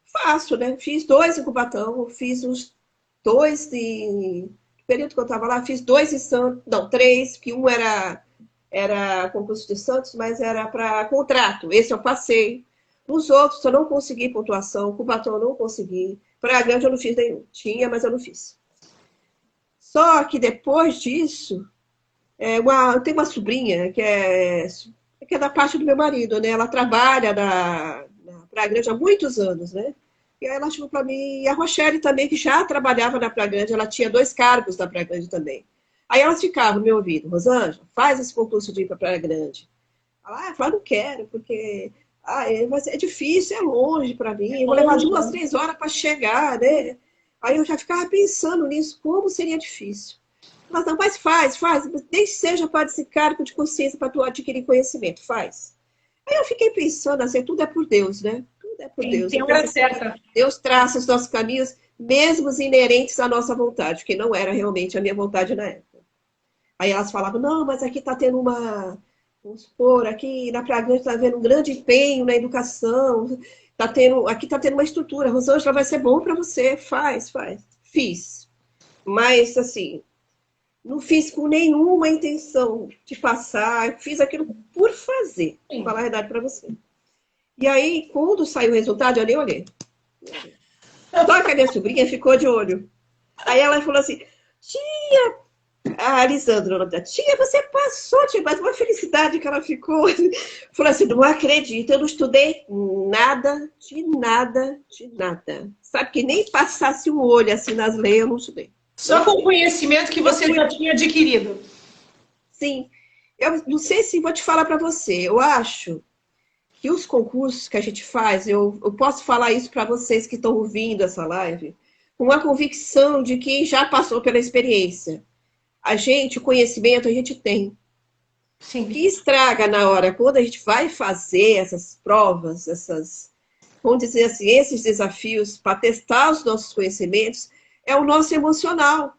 faço, né? Fiz 2 em Cubatão, fiz os 2 no período que eu estava lá, fiz 2 em Santos, não, 3, que um era concurso de Santos, mas era para contrato. Esse eu passei. Os outros eu não consegui pontuação, Cubatão eu não consegui. Praia Grande eu não fiz nenhum. Tinha, mas eu não fiz. Só que depois disso, eu tenho uma sobrinha que é da parte do meu marido, né? Ela trabalha na Praia Grande há muitos anos, né? E aí ela chegou para mim, e a Rochelle também, que já trabalhava na Praia Grande, ela tinha 2 cargos na Praia Grande também. Aí elas ficavam me ouvindo, Rosângela, faz esse concurso de ir para Praia Grande. Eu falava, não quero, porque mas é difícil, é longe para mim, eu vou levar 2, 3 horas para chegar, né? Aí eu já ficava pensando nisso, como seria difícil. Mas não, mas faz, nem que seja para esse cargo de consciência para tu adquirir conhecimento, faz. Aí eu fiquei pensando assim, tudo é por Deus, né? Tudo é por Deus. Tem hora certa. Deus traça os nossos caminhos, mesmo os inerentes à nossa vontade, que não era realmente a minha vontade na época. Aí elas falavam, não, mas aqui está tendo vamos supor, aqui na Praia Grande está havendo um grande empenho na educação, aqui está tendo uma estrutura, Rosângela, vai ser bom para você, faz. Fiz. Mas, assim, não fiz com nenhuma intenção de passar, fiz aquilo por fazer, vou falar a verdade para você. E aí, quando saiu o resultado, eu nem olhei. Só que a minha sobrinha ficou de olho. Aí ela falou assim, tia, a Alisandra, o nome da tia, você passou, tia, mas uma felicidade que ela ficou. Falou assim, não acredito, eu não estudei nada, de nada. Sabe, que nem passasse um olho assim nas leis, eu não estudei. Só com o conhecimento que você já tinha adquirido. Sim. Eu não sei se vou te falar para você, eu acho que os concursos que a gente faz, eu posso falar isso para vocês que estão ouvindo essa live, com uma convicção de quem já passou pela experiência. O conhecimento a gente tem. Sim. O que estraga na hora, quando a gente vai fazer essas provas, vamos dizer assim, esses desafios para testar os nossos conhecimentos, é o nosso emocional.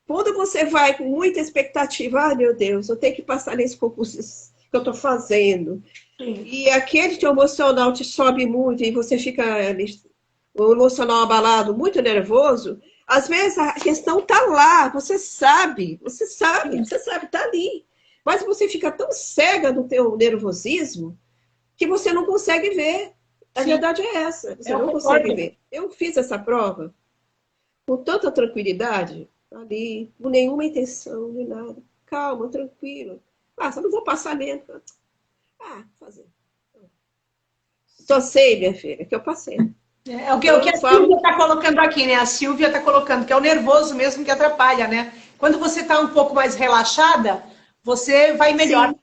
Quando você vai com muita expectativa, ai meu Deus, eu tenho que passar nesse concurso que eu estou fazendo. Sim. E aquele teu emocional te sobe muito e você fica o emocional abalado, muito nervoso. Às vezes a questão está lá, você sabe, está ali. Mas você fica tão cega no teu nervosismo que você não consegue ver. A verdade é essa, você não consegue ver. Eu fiz essa prova com tanta tranquilidade, ali, com nenhuma intenção de nada. Calma, tranquila. Só não vou passar mesmo. Fazer. Só sei, minha filha, que eu passei. É o que a Silvia está colocando aqui, né? A Silvia está colocando que é o nervoso mesmo que atrapalha, né? Quando você está um pouco mais relaxada, você vai melhor. Sim.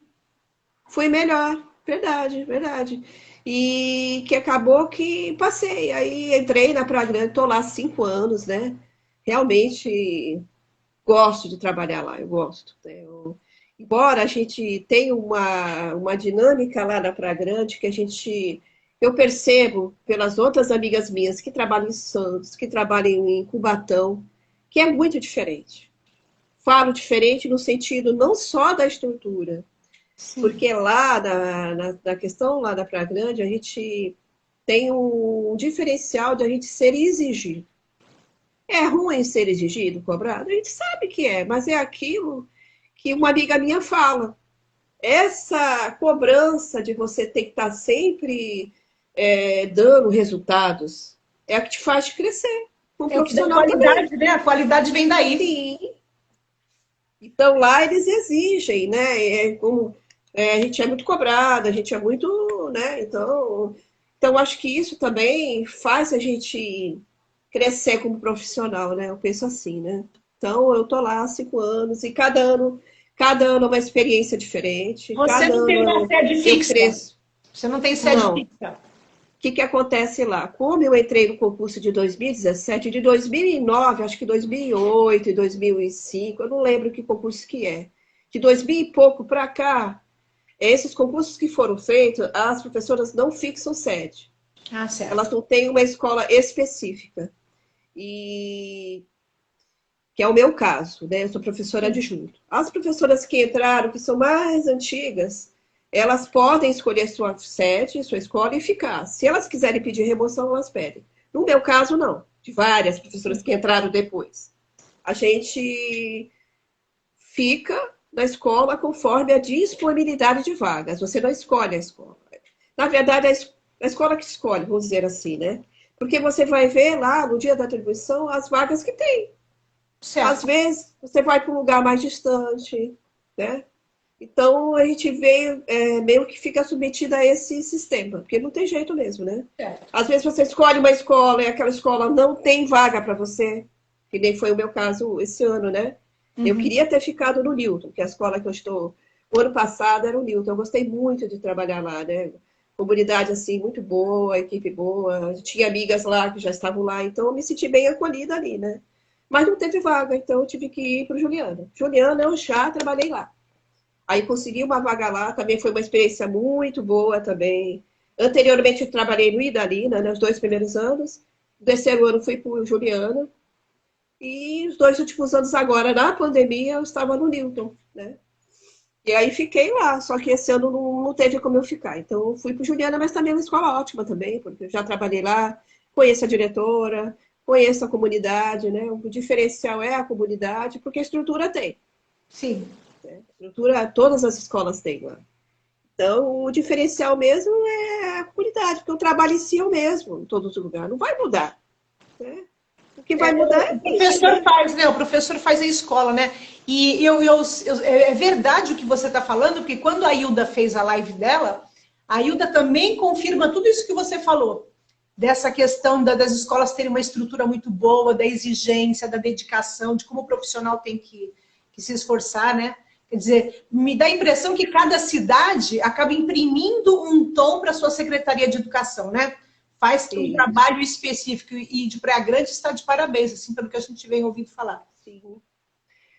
Fui melhor, verdade, verdade. E que acabou que passei. Aí entrei na Praia Grande, estou lá há 5 anos, né? Realmente gosto de trabalhar lá, eu gosto. Né? Embora a gente tenha uma dinâmica lá na Praia Grande que eu percebo pelas outras amigas minhas que trabalham em Santos, que trabalham em Cubatão, que é muito diferente. Falo diferente no sentido não só da estrutura, sim, porque lá na questão lá da Praia Grande a gente tem um diferencial de a gente ser exigido. É ruim ser exigido, cobrado? A gente sabe que é, mas é aquilo que uma amiga minha fala. Essa cobrança de você ter que estar sempre dando resultados é a que te faz crescer. Um profissional qualidade, né? A qualidade vem daí. Sim. Então lá eles exigem, né? A gente é muito cobrado, a gente é muito, né? Então acho que isso também faz a gente crescer como profissional, né? Eu penso assim, né? Então eu tô lá há 5 anos e cada ano é uma experiência diferente. Você não tem uma sede fixa? Você não tem sede fixa? O que acontece lá? Como eu entrei no concurso de 2017, de 2009, acho que 2008 e 2005, eu não lembro que concurso que é. De 2000 e pouco para cá, esses concursos que foram feitos, as professoras não fixam sede. Certo. Elas não têm uma escola específica. Que é o meu caso, né? Eu sou professora adjunta. As professoras que entraram, que são mais antigas, elas podem escolher sua sede, sua escola e ficar. Se elas quiserem pedir remoção, elas pedem. No meu caso, não. De várias professoras que entraram depois. A gente fica na escola conforme a disponibilidade de vagas. Você não escolhe a escola. Na verdade, é a escola que escolhe, vamos dizer assim, né? Porque você vai ver lá, no dia da atribuição, as vagas que tem. Certo. Às vezes, você vai para um lugar mais distante, né? Então, a gente veio, meio que fica submetida a esse sistema, porque não tem jeito mesmo, né? Certo. Às vezes, você escolhe uma escola e aquela escola não tem vaga para você, que nem foi o meu caso esse ano, né? Uhum. Eu queria ter ficado no Newton, que é a escola que eu estou... O ano passado era o Newton, eu gostei muito de trabalhar lá, né? Comunidade, assim, muito boa, equipe boa, tinha amigas lá que já estavam lá, então eu me senti bem acolhida ali, né? Mas não teve vaga, então eu tive que ir para o Juliana. Juliana, eu já trabalhei lá. Aí consegui uma vaga lá, também foi uma experiência muito boa também. Anteriormente eu trabalhei no Idalina, né, os 2 primeiros anos. No 3º ano fui para o Juliana. E os 2 últimos anos agora, na pandemia, eu estava no Newton, né? E aí fiquei lá, só que esse ano não teve como eu ficar. Então eu fui para o Juliana, mas também é uma escola ótima também, porque eu já trabalhei lá, conheço a diretora, conheço a comunidade, né? O diferencial é a comunidade, porque a estrutura tem. Sim. A estrutura, todas as escolas têm lá. Então, o diferencial mesmo é a comunidade, porque o trabalho em si é o mesmo em todos os lugares. Não vai mudar. Né? O que vai mudar é o professor faz, né? O professor faz a escola, né? E é verdade o que você está falando, porque quando a Hilda fez a live dela, a Hilda também confirma tudo isso que você falou. Dessa questão das escolas terem uma estrutura muito boa, da exigência, da dedicação, de como o profissional tem que se esforçar, né? Quer dizer, me dá a impressão que cada cidade acaba imprimindo um tom para a sua Secretaria de Educação, né? Faz um trabalho específico e de Praia Grande está de parabéns, assim, pelo que a gente vem ouvindo falar. Sim.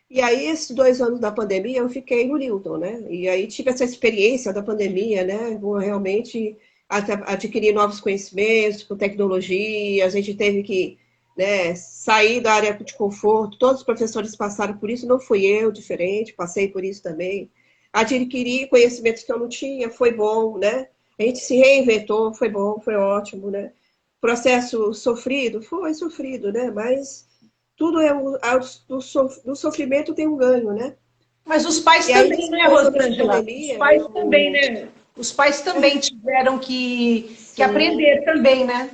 E aí, esses 2 anos da pandemia, eu fiquei no Newton, né? E aí tive essa experiência da pandemia, né? Vou realmente adquirir novos conhecimentos com tecnologia, a gente teve que, né, sair da área de conforto, todos os professores passaram por isso, não fui eu diferente, passei por isso também. Adquirir conhecimentos que eu não tinha, foi bom, né? A gente se reinventou, foi bom, foi ótimo, né? Processo sofrido, foi sofrido, né? Mas tudo do sofrimento tem um ganho, né? Mas os pais E aí, também, né, nesse ano de Rosângela? Os pandemia, pais também, né? Os pais também tiveram que aprender também, né?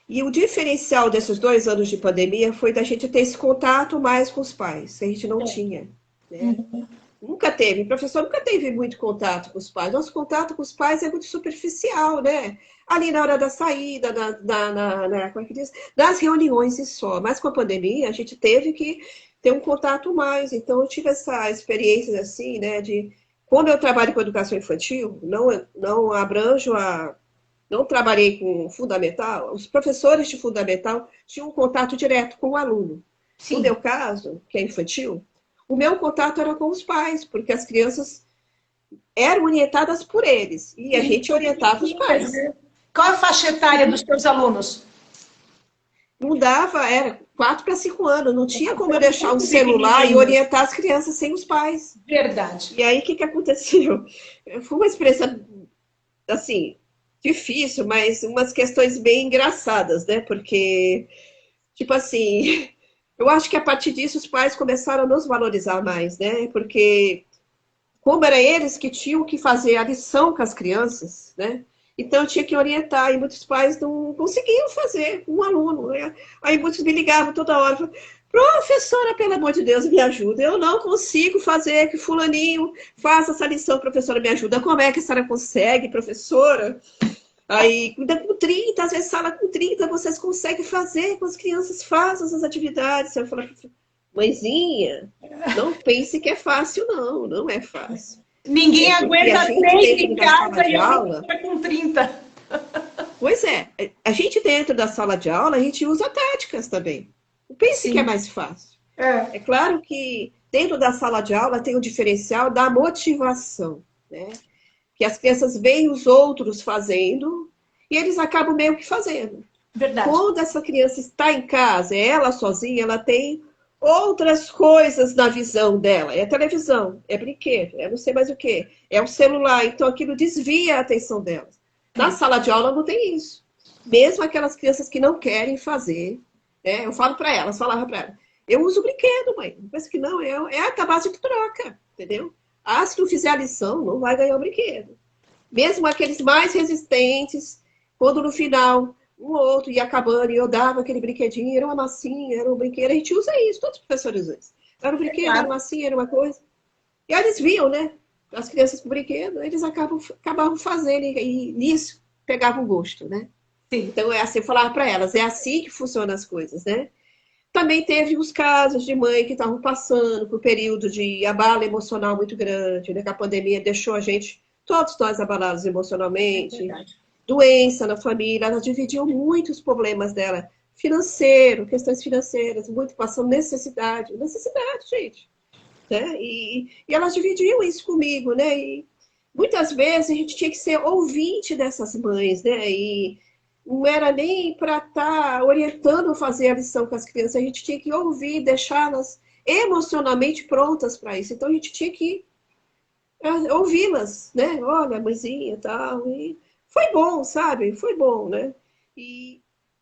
E o diferencial desses 2 anos de pandemia foi da gente ter esse contato mais com os pais, que a gente não tinha, né? Nunca teve, o professor nunca teve muito contato com os pais. Nosso contato com os pais é muito superficial, né? Ali na hora da saída, como é que diz? Das reuniões e só. Mas com a pandemia, a gente teve que ter um contato mais. Então, eu tive essa experiência, assim, né? De quando eu trabalho com educação infantil, não abranjo a. Não trabalhei com fundamental, os professores de fundamental tinham um contato direto com o aluno. Sim. No meu caso, que é infantil, o meu contato era com os pais, porque as crianças eram orientadas por eles e a gente orientava os pais. Qual a faixa etária dos seus alunos? Não dava, era 4 para 5 anos, não tinha como eu deixar um celular e orientar as crianças sem os pais. Verdade. E aí, o que aconteceu? Foi uma experiência, assim, difícil, mas umas questões bem engraçadas, né? Porque, tipo assim, eu acho que a partir disso os pais começaram a nos valorizar mais, né? Porque como era eles que tinham que fazer a lição com as crianças, né? Então eu tinha que orientar, e muitos pais não conseguiam fazer com um aluno, né? Aí muitos me ligavam toda hora, falavam, professora, pelo amor de Deus, me ajuda, eu não consigo fazer, que fulaninho faça essa lição, professora, me ajuda. Como é que a senhora consegue, professora? Aí, com 30, às vezes sala com 30, vocês conseguem fazer, com as crianças fazem essas atividades. Eu falo, mãezinha, não pense que é fácil, não, não é fácil. Ninguém aguenta 3 em casa e aula eu com 30. Pois é, a gente dentro da sala de aula, a gente usa táticas também. Não pense que é mais fácil. É claro que dentro da sala de aula tem o diferencial da motivação, né? Que as crianças veem os outros fazendo e eles acabam meio que fazendo. Verdade. Quando essa criança está em casa, é ela sozinha, ela tem outras coisas na visão dela. É televisão, é brinquedo, é não sei mais o que, é o celular. Então aquilo desvia a atenção delas. Na sala de aula não tem isso. Mesmo aquelas crianças que não querem fazer, né? Eu falo para elas, falava para elas, eu uso brinquedo, mãe. Não pensa que não, é a base que troca, entendeu? Ah, se não fizer a lição, não vai ganhar o brinquedo. Mesmo aqueles mais resistentes, quando no final um ou outro ia acabando e eu dava aquele brinquedinho, era uma massinha, era um brinquedo, a gente usa isso, todos os professores usam isso. Era um brinquedo, era uma massinha, era uma coisa. E aí eles viam, né? As crianças com brinquedo, eles acabavam fazendo e nisso pegavam gosto, né? Sim. Então é assim, eu falava para elas, é assim que funcionam as coisas, né? Também teve os casos de mãe que estavam passando por um período de abalo emocional muito grande, né? Que a pandemia deixou a gente, todos nós abalados emocionalmente, doença na família, ela dividiu muito os problemas dela, financeiro, questões financeiras, muito passando necessidade, gente, né? E elas dividiam isso comigo, né? E muitas vezes a gente tinha que ser ouvinte dessas mães, né? E não era nem para estar orientando a fazer a lição com as crianças, a gente tinha que ouvir, deixá-las emocionalmente prontas para isso. Então a gente tinha que ouvi-las, né? Olha, mãezinha e tal. E foi bom, sabe? Foi bom, né? E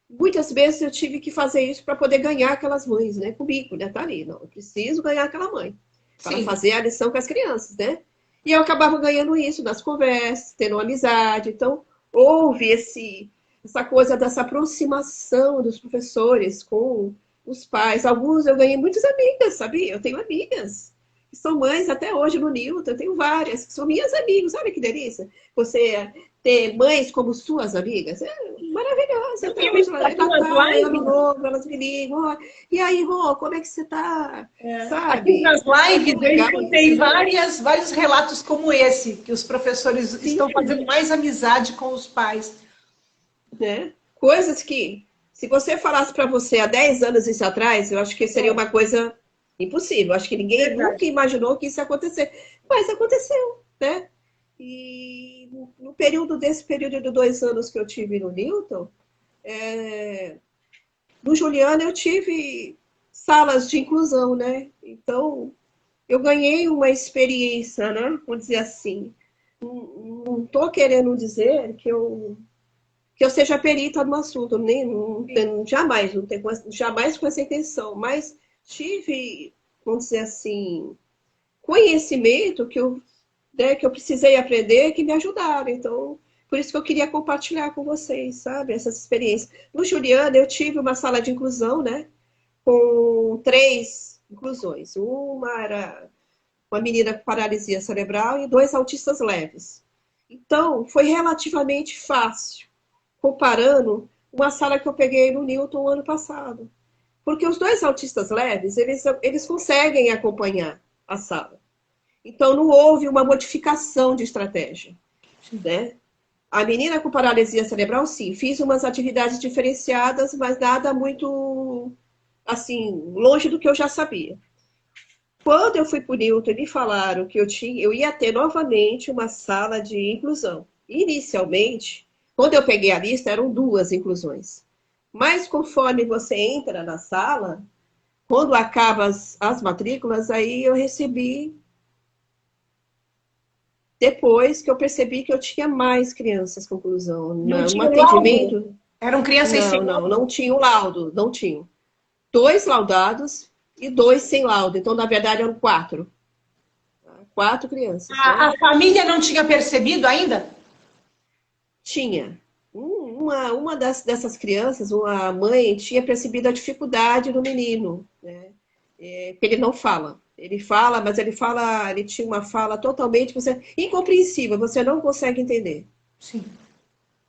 muitas vezes eu tive que fazer isso para poder ganhar aquelas mães, né? Comigo, né? Tá ali, não, eu preciso ganhar aquela mãe para fazer a lição com as crianças, né? E eu acabava ganhando isso nas conversas, tendo uma amizade. Então, houve essa coisa dessa aproximação dos professores com os pais. Alguns eu ganhei muitas amigas, sabia? Eu tenho amigas que são mães até hoje no Newton. Eu tenho várias, que são minhas amigas. Olha que delícia. Você ter mães como suas amigas. É maravilhoso. Até hoje, Natal, Ano Novo, elas me ligam. Ó, e aí, Rô, como é que você tá? Aqui Sabe? nas lives eu Legal encontrei isso. vários relatos como esse, que os professores Sim. estão fazendo mais amizade com os pais. Né? Coisas que, se você falasse para você há 10 anos isso atrás, eu acho que seria uma coisa impossível. Acho que ninguém nunca imaginou que isso ia acontecer. Mas aconteceu, né? E no desse período de 2 anos que eu tive no Newton, no Juliana eu tive salas de inclusão, né? Então, eu ganhei uma experiência, né? Vou dizer assim. Não estou querendo dizer que eu seja perita no assunto, nem, jamais, não tenho, jamais com essa intenção, mas tive, vamos dizer assim, conhecimento que eu precisei aprender, que me ajudaram. Então, por isso que eu queria compartilhar com vocês, sabe, essas experiências. No Juliana, eu tive uma sala de inclusão, né, com 3 inclusões. Uma era uma menina com paralisia cerebral e 2 autistas leves. Então, foi relativamente fácil, comparando uma sala que eu peguei no Newton ano passado. Porque os 2 autistas leves, eles conseguem acompanhar a sala. Então, não houve uma modificação de estratégia, né? A menina com paralisia cerebral, sim, fiz umas atividades diferenciadas, mas nada muito, assim, longe do que eu já sabia. Quando eu fui para o Newton, me falaram que eu ia ter novamente uma sala de inclusão. Inicialmente, quando eu peguei a lista, eram 2 inclusões. Mas conforme você entra na sala, quando acabam as matrículas, aí eu recebi. Depois que eu percebi que eu tinha mais crianças com inclusão. Não No tinha atendimento. laudo? Eram crianças sem laudo? Não tinha o laudo, não tinha. 2 laudados e 2 sem laudo. Então, na verdade, eram 4. 4 crianças. Né? A família não tinha percebido ainda? Tinha. Uma dessas crianças, uma mãe, tinha percebido a dificuldade do menino, né? Que ele não fala. Ele fala, mas ele tinha uma fala totalmente incompreensível, você não consegue entender. Sim.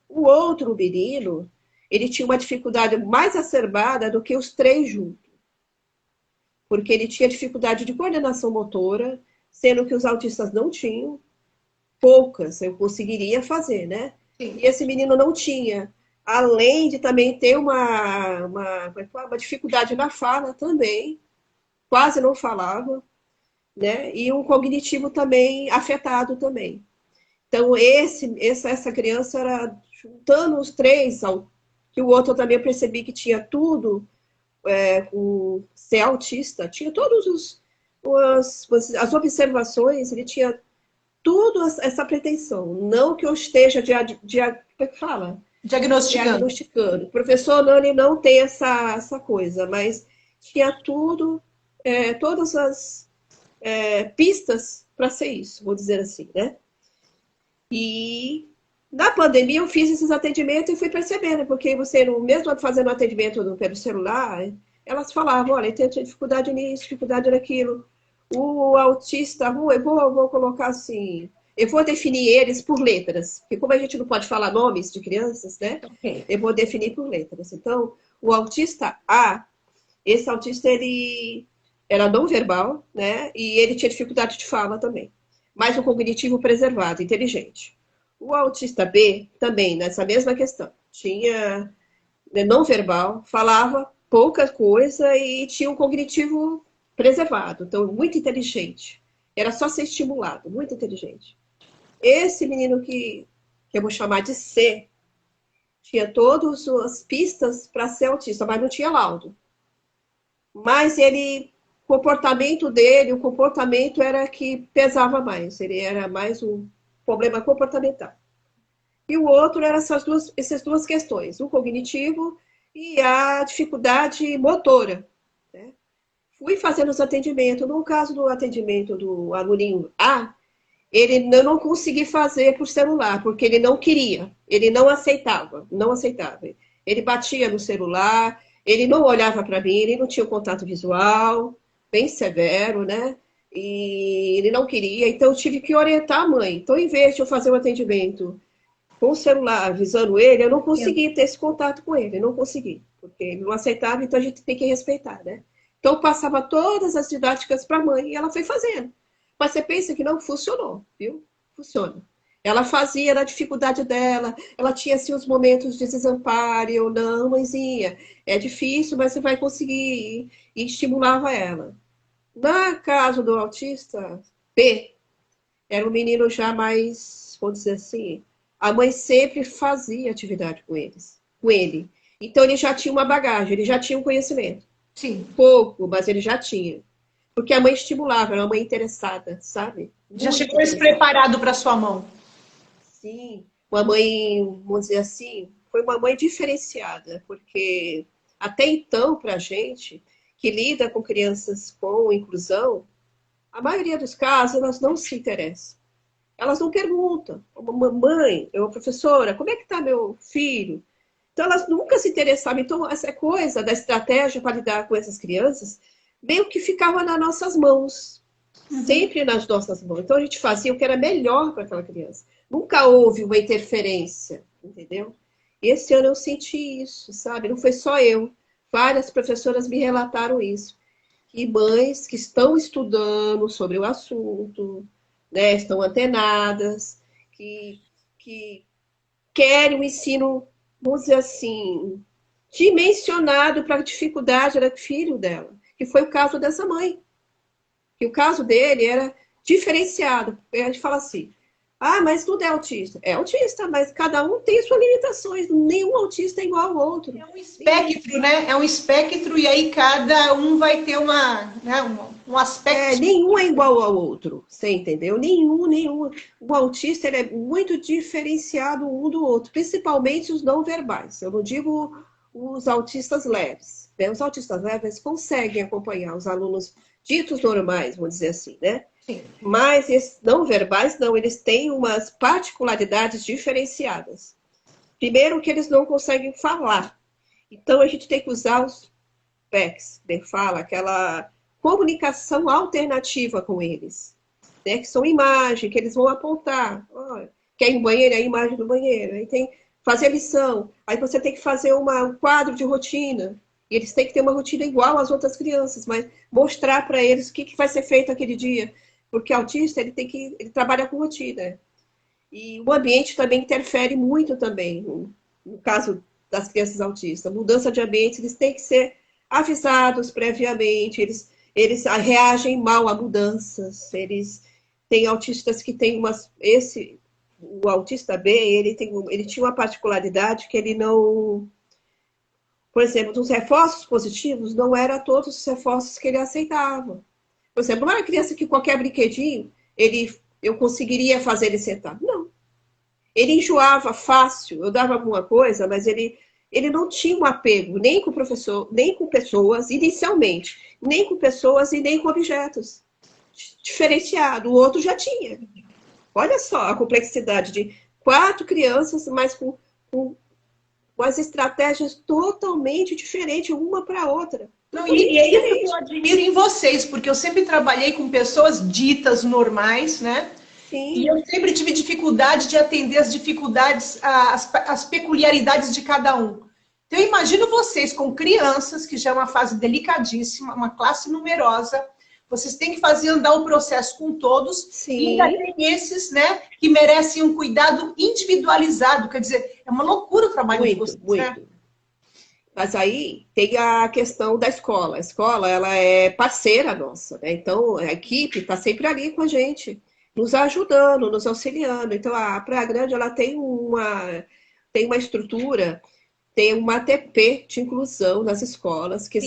O outro menino, ele tinha uma dificuldade mais acerbada do que os 3 juntos. Porque ele tinha dificuldade de coordenação motora, sendo que os autistas não tinham. Poucas eu conseguiria fazer, né? Sim. E esse menino não tinha. Além de também ter uma dificuldade na fala também, quase não falava, né? E um cognitivo também afetado também. Então, essa criança era juntando os 3, que o outro também eu percebi que tinha tudo, com ser autista, tinha todas as observações, ele tinha tudo essa pretensão. Não que eu esteja diagnosticando. O professor Nani não tem essa coisa, mas tinha tudo, todas as pistas para ser isso, vou dizer assim, né? E na pandemia eu fiz esses atendimentos e fui percebendo, porque mesmo fazendo atendimento pelo celular, elas falavam, olha, tem dificuldade nisso, dificuldade naquilo. O autista, eu vou colocar assim, eu vou definir eles por letras, porque como a gente não pode falar nomes de crianças, né? Okay. Eu vou definir por letras. Então, o autista A, esse autista, ele era não verbal, né? E ele tinha dificuldade de fala também. Mas o cognitivo preservado, inteligente. O autista B, também, nessa mesma questão. Tinha não verbal, falava pouca coisa e tinha um cognitivo preservado. Então, muito inteligente. Era só ser estimulado, muito inteligente. Esse menino que eu vou chamar de C, tinha todas as pistas para ser autista, mas não tinha laudo. Mas o comportamento era que pesava mais. Ele era mais um problema comportamental. E o outro eram essas duas questões, o cognitivo e a dificuldade motora. Né? Fui fazendo os atendimentos. No caso do atendimento do aluninho A, eu não consegui fazer por celular, porque ele não queria, ele não aceitava. Ele batia no celular, ele não olhava para mim, ele não tinha o contato visual, bem severo, né? e ele não queria, então eu tive que orientar a mãe. Então, em vez de eu fazer um atendimento com o celular avisando ele, eu não consegui ter esse contato com ele, não consegui, porque ele não aceitava, então a gente tem que respeitar, né? Então, eu passava todas as didáticas para a mãe e ela foi fazendo. Mas você pensa que não funcionou, viu? Funciona. Ela fazia na dificuldade dela, ela tinha assim os momentos de desamparo, eu não, mãezinha, é difícil, mas você vai conseguir, e estimulava ela. Na caso do autista B, era um menino já mais, vamos dizer assim, a mãe sempre fazia atividade com ele. Então ele já tinha uma bagagem, ele já tinha um conhecimento. Sim. Pouco, mas ele já tinha. Porque a mãe estimulava, era uma mãe interessada, sabe? Já chegou esse preparado para sua mão. Sim, uma mãe, vamos dizer assim, foi uma mãe diferenciada, porque até então, para a gente, que lida com crianças com inclusão, a maioria dos casos, elas não se interessam. Elas não perguntam, mamãe, eu, professora, como é que está meu filho? Então, elas nunca se interessavam. Então, essa coisa da estratégia para lidar com essas crianças, meio que ficava nas nossas mãos, sempre nas nossas mãos. Então, a gente fazia o que era melhor para aquela criança. Nunca houve uma interferência, entendeu? E esse ano eu senti isso, sabe? Não foi só eu. Várias professoras me relataram isso. Que mães que estão estudando sobre o assunto, né, estão antenadas, que querem o ensino, vamos dizer assim, dimensionado para a dificuldade do filho dela, que foi o caso dessa mãe. E o caso dele era diferenciado. A gente fala assim, ah, mas tudo é autista. É autista, mas cada um tem suas limitações. Nenhum autista é igual ao outro. É um espectro, né? É um espectro e aí cada um vai ter um aspecto. Nenhum é igual ao outro, você entendeu? Nenhum. O autista ele é muito diferenciado um do outro, principalmente os não verbais. Eu não digo os autistas leves. Né? Os autistas leves conseguem acompanhar os alunos ditos normais, vamos dizer assim, né? Sim. Mas esses não verbais, não, eles têm umas particularidades diferenciadas. Primeiro que eles não conseguem falar. Então, a gente tem que usar os PECs, que fala, aquela comunicação alternativa com eles. Né? Que são imagens, que eles vão apontar. Olha, quer ir no banheiro, é a imagem do banheiro. Aí tem fazer a lição. Aí você tem que fazer um quadro de rotina. E eles têm que ter uma rotina igual às outras crianças, mas mostrar para eles o que vai ser feito aquele dia. Porque o autista, ele trabalha com rotina. E o ambiente também interfere muito também, no caso das crianças autistas. Mudança de ambiente, eles têm que ser avisados previamente, eles reagem mal a mudanças. Eles têm autistas que têm o autista B, ele tinha uma particularidade que ele não... Por exemplo, dos reforços positivos, não eram todos os reforços que ele aceitava. Por exemplo, não era criança que qualquer brinquedinho eu conseguiria fazer ele sentar. Não. Ele enjoava fácil, eu dava alguma coisa, mas ele não tinha um apego nem com o professor, nem com pessoas, inicialmente, nem com pessoas e nem com objetos. Diferenciado, o outro já tinha. Olha só a complexidade de 4 crianças, mas com as estratégias totalmente diferentes, uma para a outra. Não, e é isso que eu admiro em vocês, porque eu sempre trabalhei com pessoas ditas normais, né? Sim. E eu sempre tive dificuldade de atender as dificuldades, as peculiaridades de cada um. Então, eu imagino vocês com crianças, que já é uma fase delicadíssima, uma classe numerosa, vocês têm que fazer andar o processo com todos. Sim. E ainda tem esses, né, que merecem um cuidado individualizado. Quer dizer, é uma loucura o trabalho de vocês. Muito. Né? Mas aí tem a questão da escola. A escola, ela é parceira nossa, né? Então, a equipe está sempre ali com a gente, nos ajudando, nos auxiliando. Então, a Praia Grande, ela tem uma estrutura, tem uma ATP de inclusão nas escolas, que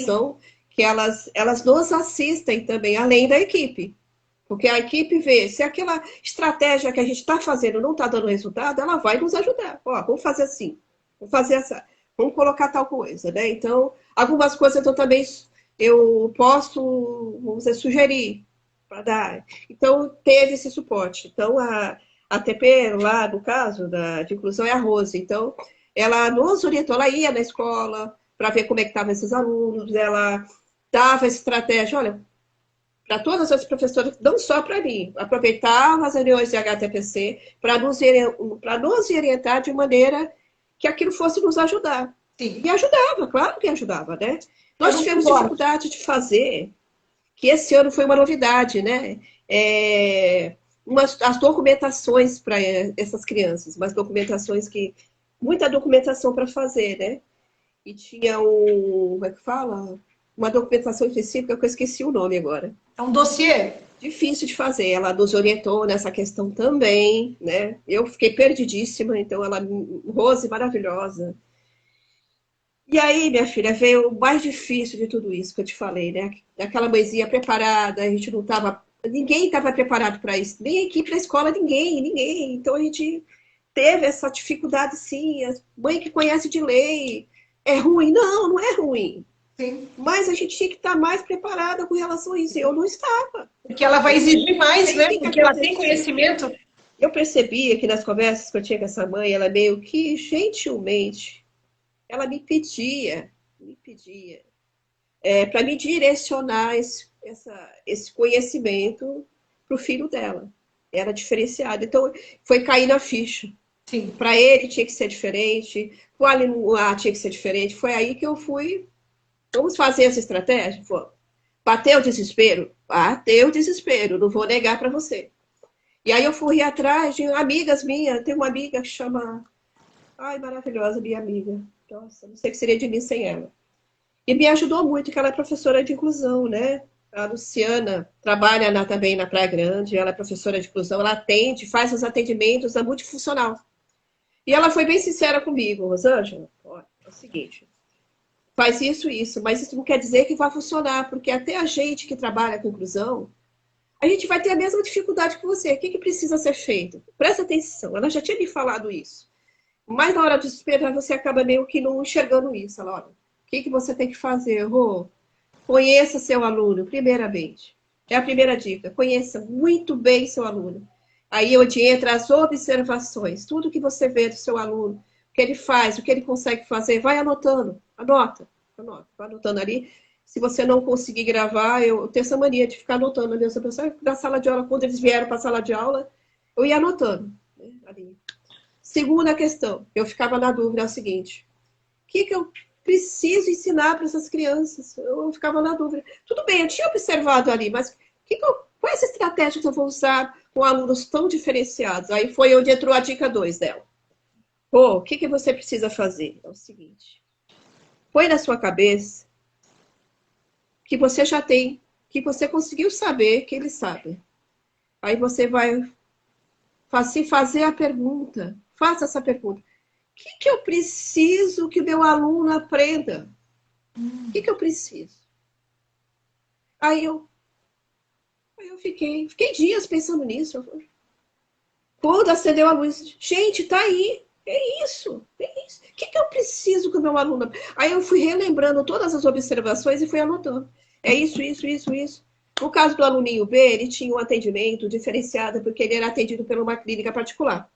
elas nos assistem também, além da equipe. Porque a equipe vê, se aquela estratégia que a gente está fazendo não está dando resultado, ela vai nos ajudar. Ó, vamos fazer assim, vamos fazer essa... Vamos colocar tal coisa, né? Então, algumas coisas eu posso, vamos dizer, sugerir para dar. Então, teve esse suporte. Então, a TP lá, no caso de inclusão, é a Rose. Então, ela nos orientou, ela ia na escola para ver como é que estavam esses alunos, ela dava essa estratégia, olha, para todas as professoras, não só para mim, aproveitavam as reuniões de HTPC para nos orientar de maneira que aquilo fosse nos ajudar. Sim. E ajudava, claro que ajudava, né? Nós tivemos dificuldade de fazer, que esse ano foi uma novidade, né? As documentações para essas crianças, muita documentação para fazer, né? E tinha como é que fala? Uma documentação específica que eu esqueci o nome agora. É um dossiê? Difícil de fazer. Ela nos orientou nessa questão também, né? Eu fiquei perdidíssima, então ela, Rose, maravilhosa. E aí, minha filha, veio o mais difícil de tudo isso que eu te falei, né? Aquela mãezinha preparada, a gente não estava... Ninguém estava preparado para isso, nem a equipe da escola, ninguém. Então a gente teve essa dificuldade, sim. A mãe que conhece de lei, é ruim? Não é ruim. Sim. Mas a gente tinha que estar mais preparada com relação a isso. Eu não estava. Porque ela vai exigir mais, né? Porque ela tem conhecimento. Eu percebia que nas conversas que eu tinha com essa mãe, ela meio que gentilmente... Ela me pedia para me direcionar esse conhecimento para o filho dela. Era diferenciado. Então, foi cair na ficha. Para ele tinha que ser diferente, para o aluno A tinha que ser diferente. Foi aí que eu fui. Vamos fazer essa estratégia? Bateu o desespero? Bateu o desespero, não vou negar para você. E aí eu fui atrás de amigas minhas. Tem uma amiga que chama... Ai, maravilhosa, minha amiga. Nossa, não sei o que seria de mim sem ela. E me ajudou muito, que ela é professora de inclusão, né? A Luciana trabalha também na Praia Grande, ela é professora de inclusão, ela atende, faz os atendimentos da multifuncional. E ela foi bem sincera comigo, Rosângela, olha, é o seguinte, faz isso, mas isso não quer dizer que vai funcionar, porque até a gente que trabalha com inclusão, a gente vai ter a mesma dificuldade que você. O que precisa ser feito? Presta atenção, ela já tinha me falado isso. Mas na hora de esperar, você acaba meio que não enxergando isso. Ela, olha, o que você tem que fazer, Rô? Conheça seu aluno, primeiramente. É a primeira dica. Conheça muito bem seu aluno. Aí onde entra as observações. Tudo que você vê do seu aluno, o que ele faz, o que ele consegue fazer, vai anotando. Anota. Vai anotando ali. Se você não conseguir gravar, eu tenho essa mania de ficar anotando. Da sala de aula, quando eles vieram para a sala de aula, eu ia anotando, né, ali. Segunda questão, eu ficava na dúvida, é o seguinte, o que eu preciso ensinar para essas crianças? Eu ficava na dúvida. Tudo bem, eu tinha observado ali, mas qual é essa estratégia que eu vou usar com alunos tão diferenciados? Aí foi onde entrou a dica 2 dela. O que você precisa fazer? É o seguinte, põe na sua cabeça que você já tem, que você conseguiu saber que eles sabem. Aí você vai fazer a pergunta. Faça essa pergunta. O que eu preciso que o meu aluno aprenda? O que eu preciso? Aí eu fiquei dias pensando nisso. Quando acendeu a luz, gente, tá aí. É isso. O que eu preciso que o meu aluno aprenda? Aí eu fui relembrando todas as observações e fui anotando. É isso. No caso do aluninho B, ele tinha um atendimento diferenciado, porque ele era atendido por uma clínica particular.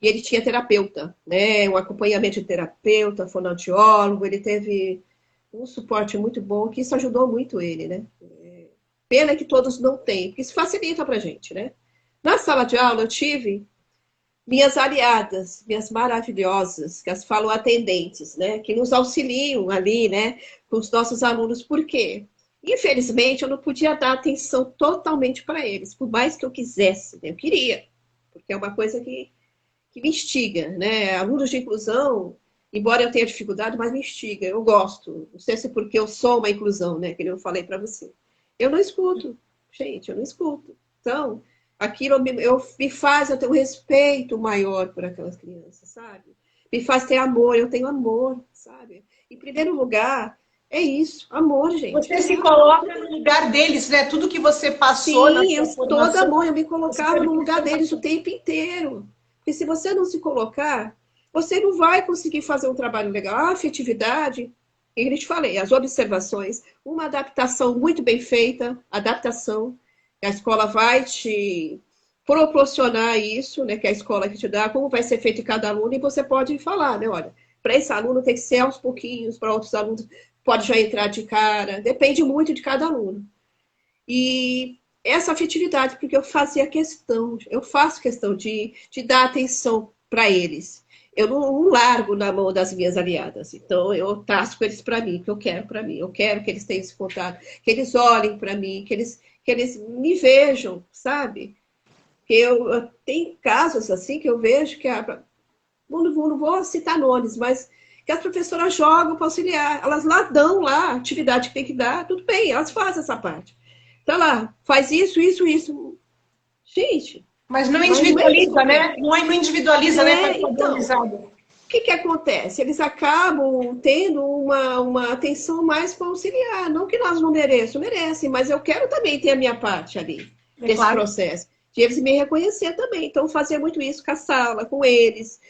E ele tinha terapeuta, né? Um acompanhamento de terapeuta, fonoaudiólogo, ele teve um suporte muito bom, que isso ajudou muito ele, né? Pena que todos não têm, porque isso facilita pra gente, né? Na sala de aula eu tive minhas aliadas, minhas maravilhosas, que as falam atendentes, né? Que nos auxiliam ali, né? Com os nossos alunos. Por quê? Infelizmente, eu não podia dar atenção totalmente para eles, por mais que eu quisesse, né? Eu queria, porque é uma coisa que me instiga, né? Alunos de inclusão, embora eu tenha dificuldade, mas me instiga, eu gosto. Não sei se é porque eu sou uma inclusão, né? Que eu falei para você. Eu não escuto, gente, eu não escuto. Então, aquilo me faz eu ter um respeito maior por aquelas crianças, sabe? Me faz ter amor, eu tenho amor, sabe? Em primeiro lugar, é isso, amor, gente. Você se coloca no lugar deles, né? Tudo que você passou na sua formação. Toda amor, eu me colocava no lugar deles o tempo inteiro. Porque se você não se colocar, você não vai conseguir fazer um trabalho legal. A afetividade, que eu te falei, as observações, uma adaptação muito bem feita, adaptação, a escola vai te proporcionar isso, né, que é a escola que te dá, como vai ser feito em cada aluno, e você pode falar, né, olha, para esse aluno tem que ser aos pouquinhos, para outros alunos pode já entrar de cara, depende muito de cada aluno. E essa afetividade, porque eu fazia questão, eu faço questão de dar atenção para eles. Eu não largo na mão das minhas aliadas. Então, eu traço eles para mim, que eu quero para mim. Eu quero que eles tenham esse contato, que eles olhem para mim, que eles me vejam, sabe? Que eu tenho casos assim que eu vejo que não vou citar nomes, mas que as professoras jogam para auxiliar. Elas lá dão lá a atividade que tem que dar, tudo bem, elas fazem essa parte. Então lá, faz isso, isso, isso. Gente, Mas não mas não é isso. individualiza, né? Não individualiza, né? Para Então, padronizado. o que acontece? Eles acabam tendo uma atenção mais para auxiliar. Não que nós não merecem, mas eu quero também ter a minha parte ali, É desse claro. processo. De eles me reconhecer também. Então, fazer muito isso com a sala, com eles.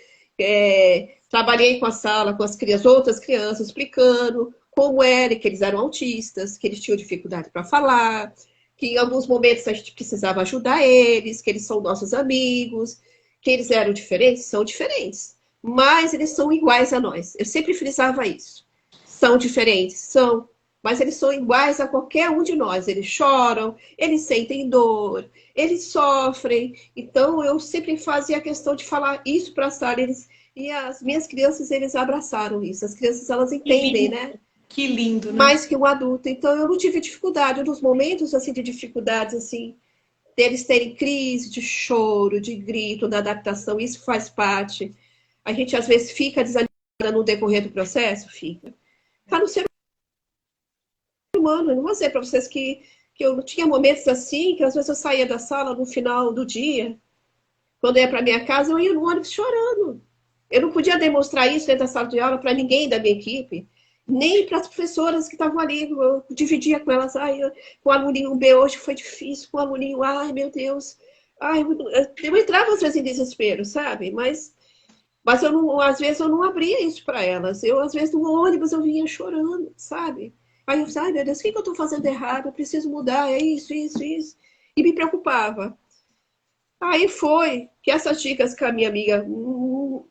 Trabalhei com a sala, com as outras crianças, explicando como era, que eles eram autistas, que eles tinham dificuldade para falar, que em alguns momentos a gente precisava ajudar eles, que eles são nossos amigos, que eles eram diferentes, são diferentes, mas eles são iguais a nós. Eu sempre frisava isso. São diferentes, são, mas eles são iguais a qualquer um de nós. Eles choram, eles sentem dor, eles sofrem. Então, eu sempre fazia questão de falar isso para a sala. E as minhas crianças, eles abraçaram isso. As crianças, elas entendem, né? Que lindo, né? Mais que um adulto. Então, eu não tive dificuldade. Nos momentos, assim, de dificuldades, assim, deles terem crise de choro, de grito, da adaptação, isso faz parte. A gente, às vezes, fica desanimada no decorrer do processo? Fica. Está no ser humano. Eu não vou dizer para vocês que eu tinha momentos assim, que às vezes eu saía da sala no final do dia, quando eu ia para minha casa, eu ia no ônibus chorando. Eu não podia demonstrar isso dentro da sala de aula para ninguém da minha equipe, nem para as professoras que estavam ali. Eu dividia com elas. Ai, com o aluninho B hoje foi difícil, com o aluninho, ai, meu Deus. Ai, eu entrava às vezes em desespero, sabe? Mas eu não, às vezes eu não abria isso para elas. Eu, às vezes, no ônibus eu vinha chorando, sabe? Aí eu disse, ai, meu Deus, o que eu estou fazendo errado? Eu preciso mudar, é isso, isso, isso. E me preocupava. Aí foi que essas dicas que a minha amiga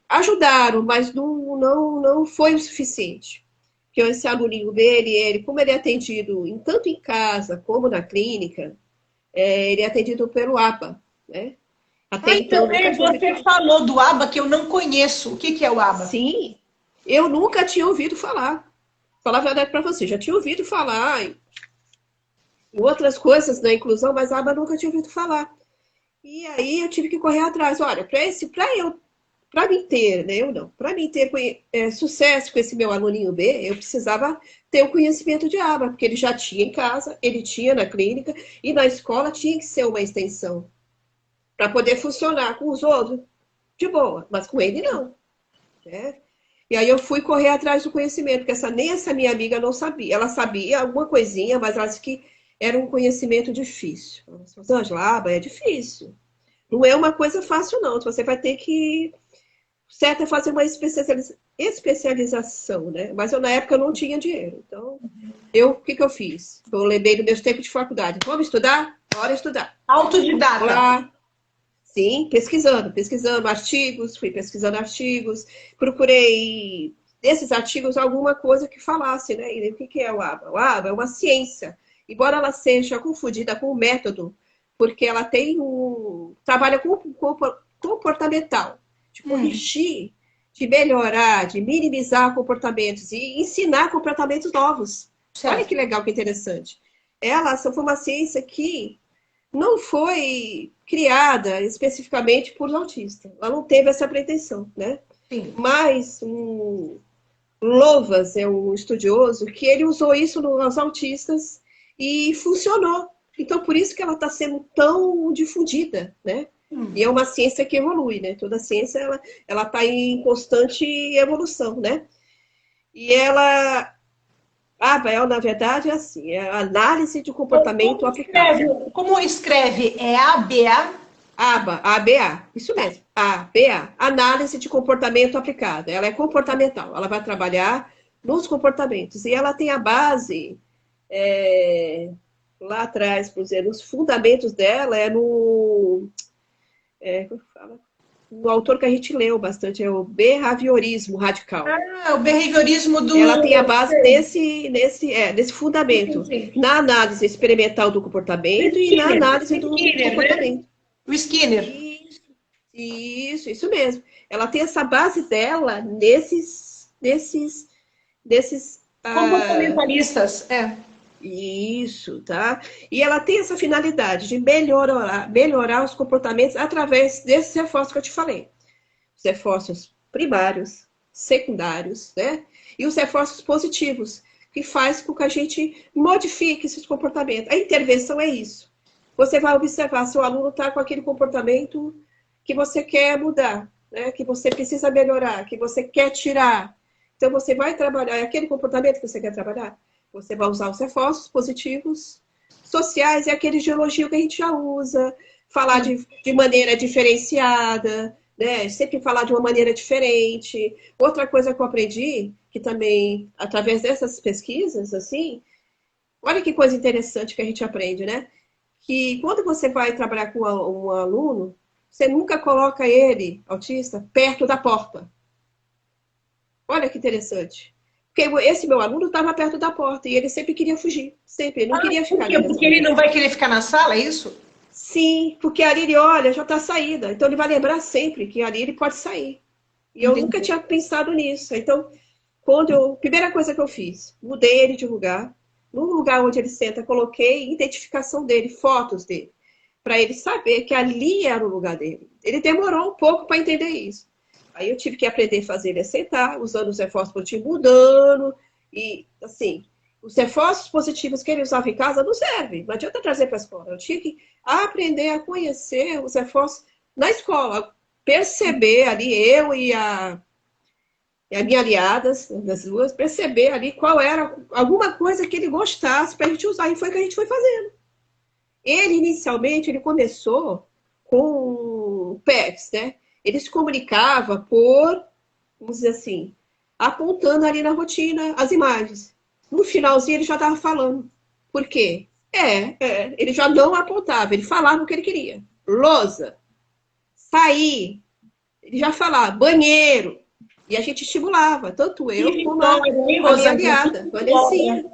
ajudaram, mas não foi o suficiente. Que esse aluninho dele, como ele é atendido tanto em casa como na clínica, ele é atendido pelo APA, né? Até então, nunca tinha ouvido Você falar. falou do ABA que eu não conheço. O que é o ABA? Sim, eu nunca tinha ouvido falar. Falar a verdade para você, já tinha ouvido falar em outras coisas da inclusão, mas a ABA nunca tinha ouvido falar. E aí eu tive que correr atrás. Olha, para mim ter, né? Eu não, para mim ter sucesso com esse meu aluninho B, eu precisava ter o conhecimento de ABA, porque ele já tinha em casa, ele tinha na clínica, e na escola tinha que ser uma extensão para poder funcionar com os outros de boa, mas com ele não. Né? E aí eu fui correr atrás do conhecimento, porque nem essa minha amiga não sabia. Ela sabia alguma coisinha, mas ela disse que era um conhecimento difícil. Angela, ABA é difícil. Não é uma coisa fácil, não. Você vai ter que certo é fazer uma especialização, né? Mas eu, na época, não tinha dinheiro. Então, o que eu fiz? Eu lembrei do meu tempo de faculdade. Vamos estudar? Bora estudar. Autodidata. Lá, sim, pesquisando artigos, fui pesquisando artigos, procurei desses artigos alguma coisa que falasse, né? E o que é o ABA? O ABA é uma ciência, embora ela seja confundida com o método, porque ela trabalha com comportamental, de corrigir, de melhorar, de minimizar comportamentos e ensinar comportamentos novos. Certo. Olha que legal, que interessante. Ela foi uma ciência que não foi criada especificamente por autistas. Ela não teve essa pretensão, né? Sim. Mas Louvas é um estudioso que ele usou isso nos autistas e funcionou. Então, por isso que ela está sendo tão difundida, né? E é uma ciência que evolui, né? Toda ciência, ela está em constante evolução, né? E ela... na verdade, é assim, é a análise de comportamento aplicado. Como escreve? É ABA? ABA, isso mesmo, ABA, análise de comportamento aplicado. Ela é comportamental, ela vai trabalhar nos comportamentos. E ela tem a base, lá atrás, por dizer, nos fundamentos dela, como fala? um autor que a gente leu bastante, é o Behaviorismo Radical. O behaviorismo do... Ela tem a base nesse fundamento, Sim. na análise experimental do comportamento e na análise do comportamento. Né? O Skinner. Isso mesmo. Ela tem essa base dela nesses comportamentalistas, Isso, tá? E ela tem essa finalidade de melhorar os comportamentos através desses reforços que eu te falei. Os reforços primários, secundários, né? E os reforços positivos, que faz com que a gente modifique esses comportamentos. A intervenção é isso. Você vai observar se o aluno está com aquele comportamento que você quer mudar, né? Que você precisa melhorar, que você quer tirar. Então, você vai trabalhar aquele comportamento que você quer trabalhar. Você vai usar os reforços positivos, sociais, e aquele de elogio que a gente já usa, falar de maneira diferenciada, né? Sempre falar de uma maneira diferente. Outra coisa que eu aprendi, que também, através dessas pesquisas, assim, olha que coisa interessante que a gente aprende, né? Que quando você vai trabalhar com um aluno, você nunca coloca ele, autista, perto da porta. Olha que interessante. Porque esse meu aluno estava perto da porta e ele sempre queria fugir. Sempre, ele não queria ficar ali. Porque ele não vai querer ficar na sala, é isso? Sim, porque ali ele olha, já está a saída. Então ele vai lembrar sempre que ali ele pode sair. E eu nunca tinha pensado nisso. Então, primeira coisa que eu fiz, mudei ele de lugar. No lugar onde ele senta, coloquei identificação dele, fotos dele, para ele saber que ali era o lugar dele. Ele demorou um pouco para entender isso. Aí eu tive que aprender a fazer ele sentar, usando os reforços positivos, mudando. E, assim, os reforços positivos que ele usava em casa não servem. Não adianta trazer para a escola. Eu tinha que aprender a conhecer os reforços na escola. Perceber ali, eu e a minha aliadas, das duas, perceber ali qual era alguma coisa que ele gostasse para a gente usar. E foi o que a gente foi fazendo. Ele, inicialmente, ele começou com PECs, né? Ele se comunicava vamos dizer assim, apontando ali na rotina as imagens. No finalzinho, ele já estava falando. Por quê? Ele já não apontava, ele falava o que ele queria. Lousa, sair, ele já falava, banheiro. E a gente estimulava, tanto eu como a minha aliada, Vanessinha.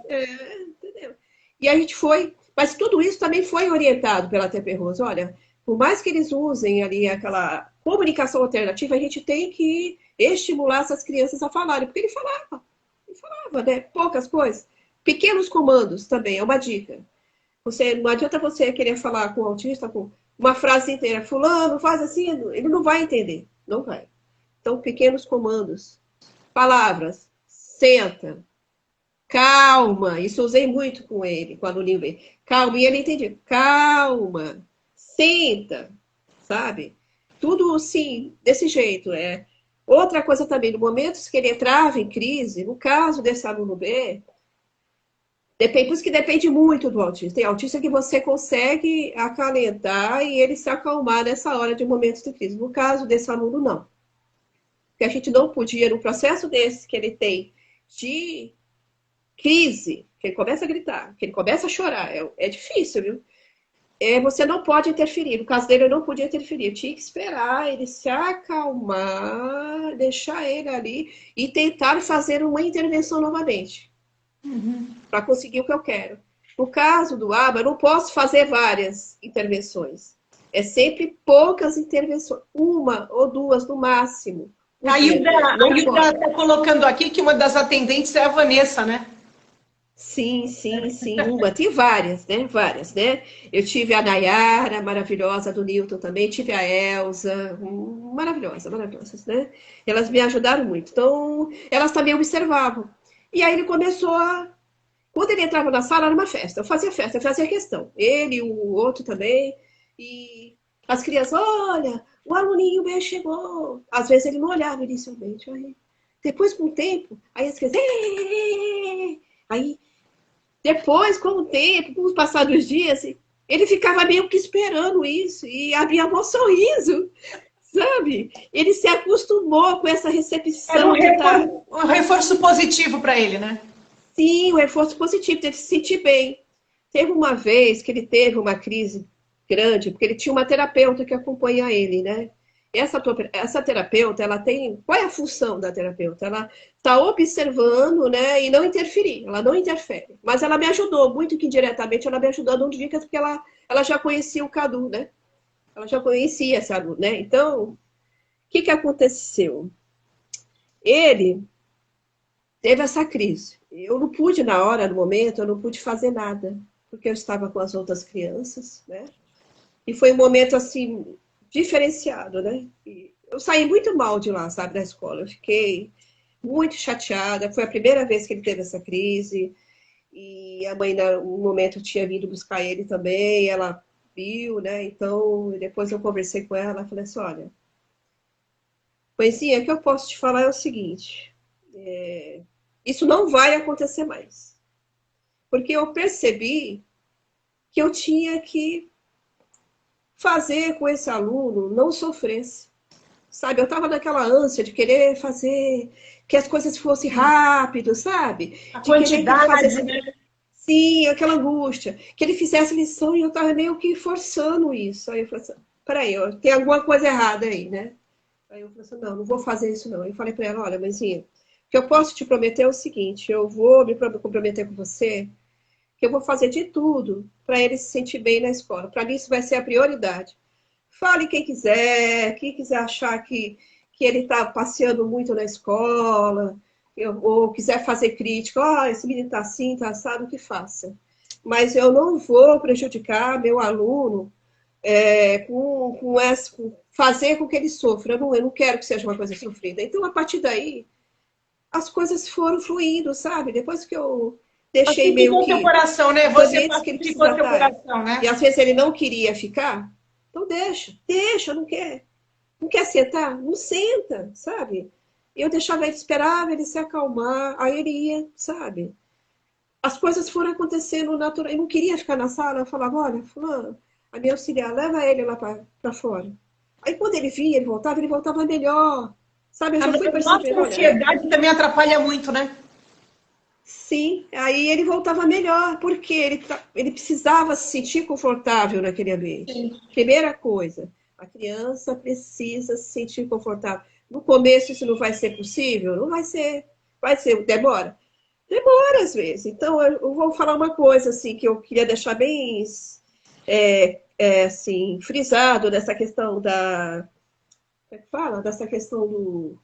Entendeu? E a gente foi, mas tudo isso também foi orientado pela TP Rose. Olha, por mais que eles usem ali aquela comunicação alternativa, a gente tem que estimular essas crianças a falarem, porque ele falava, né? Poucas coisas. Pequenos comandos também, é uma dica. Não adianta você querer falar com o autista com uma frase inteira, fulano, faz assim, ele não vai entender, não vai. Então, pequenos comandos, palavras, senta, calma, isso eu usei muito com ele, com o aluninho dele. Calma, e ele entendia, calma, senta, sabe? Tudo assim, desse jeito. Outra coisa também, no momento que ele entrava em crise, no caso desse aluno B, por isso que depende muito do autista. Tem autista que você consegue acalentar e ele se acalmar nessa hora de momentos de crise. No caso desse aluno, não. Porque a gente não podia, no processo desse que ele tem de crise, que ele começa a gritar, que ele começa a chorar, é difícil, viu? Você não pode interferir. No caso dele, eu não podia interferir. Eu tinha que esperar ele se acalmar, deixar ele ali e tentar fazer uma intervenção novamente. Para conseguir o que eu quero. No caso do ABA, eu não posso fazer várias intervenções. É sempre poucas intervenções. Uma ou duas no máximo. A Hilda está colocando aqui que uma das atendentes é a Vanessa, né? Sim, uma. Tem várias, né? Várias, né? Eu tive a Nayara, maravilhosa, do Newton também, tive a Elza, maravilhosas, né? Elas me ajudaram muito. Então, elas também observavam. E aí ele começou a... Quando ele entrava na sala, era uma festa. Eu fazia festa, eu fazia questão. Ele, o outro também. E as crianças, olha, o aluninho B chegou. Às vezes ele não olhava inicialmente. Aí, depois, com o tempo, aí as crianças... Aí, depois, com o tempo, com os passados dias, ele ficava meio que esperando isso e abria um sorriso, sabe? Ele se acostumou com essa recepção. Era um reforço positivo para ele, né? Sim, um reforço positivo, de ele se sentir bem. Teve uma vez que ele teve uma crise grande, porque ele tinha uma terapeuta que acompanha ele, né? essa terapeuta, ela tem... Qual é a função da terapeuta? Ela está observando, né, e não interferir. Ela não interfere. Mas ela me ajudou, muito que indiretamente, ela me ajudou a dar dicas, porque ela já conhecia o Cadu, né? Ela já conhecia esse aluno, né? Então, o que aconteceu? Ele teve essa crise. Eu não pude, na hora, no momento, eu não pude fazer nada, porque eu estava com as outras crianças, né? E foi um momento, assim, diferenciado, né? E eu saí muito mal de lá, sabe, da escola. Eu fiquei muito chateada. Foi a primeira vez que ele teve essa crise. E a mãe, no momento, tinha vindo buscar ele também. Ela viu, né? Então, depois eu conversei com ela. Falei assim, olha, Poesia, o que eu posso te falar é o seguinte. Isso não vai acontecer mais. Porque eu percebi que eu tinha que fazer com esse aluno não sofresse. Sabe, eu estava naquela ânsia de querer fazer, que as coisas fossem rápido, sabe? A De querer que ele quantidade, fizesse... né? Sim, aquela angústia. Que ele fizesse lição e eu estava meio que forçando isso. Aí eu falei assim, peraí, tem alguma coisa errada aí, né? Aí eu falei assim, não vou fazer isso não. Aí eu falei para ela, olha, mãezinha, o que eu posso te prometer é o seguinte, eu vou me comprometer com você, que eu vou fazer de tudo para ele se sentir bem na escola. Para mim isso vai ser a prioridade. Fale quem quiser achar que ele está passeando muito na escola, ou quiser fazer crítica, esse menino está assim, está assado, que faça. Mas eu não vou prejudicar meu aluno fazer com que ele sofra. Eu não quero que seja uma coisa sofrida. Então, a partir daí, as coisas foram fluindo, sabe? Depois que eu deixei meio Pacificou seu que coração, né? os Você ambientes que ele pacificou precisava seu estar. coração, né? E às vezes ele não queria ficar, então deixa, não quer. Não quer sentar? Não senta, sabe? Eu deixava ele, esperava ele se acalmar, aí ele ia, sabe? As coisas foram acontecendo natural. Eu não queria ficar na sala, eu falava, olha, fulano, a minha auxiliar, leva ele lá para fora. Aí quando ele vinha, ele voltava melhor. Sabe, eu já fui Nossa, percebendo, a olha, ansiedade também atrapalha muito, né? sim, aí ele voltava melhor, porque ele precisava se sentir confortável naquele ambiente. Sim. Primeira coisa, a criança precisa se sentir confortável. No começo isso não vai ser possível? Não vai ser. Vai ser, demora? Demora às vezes. Então eu vou falar uma coisa assim que eu queria deixar bem assim, frisado nessa questão como é que fala? Dessa questão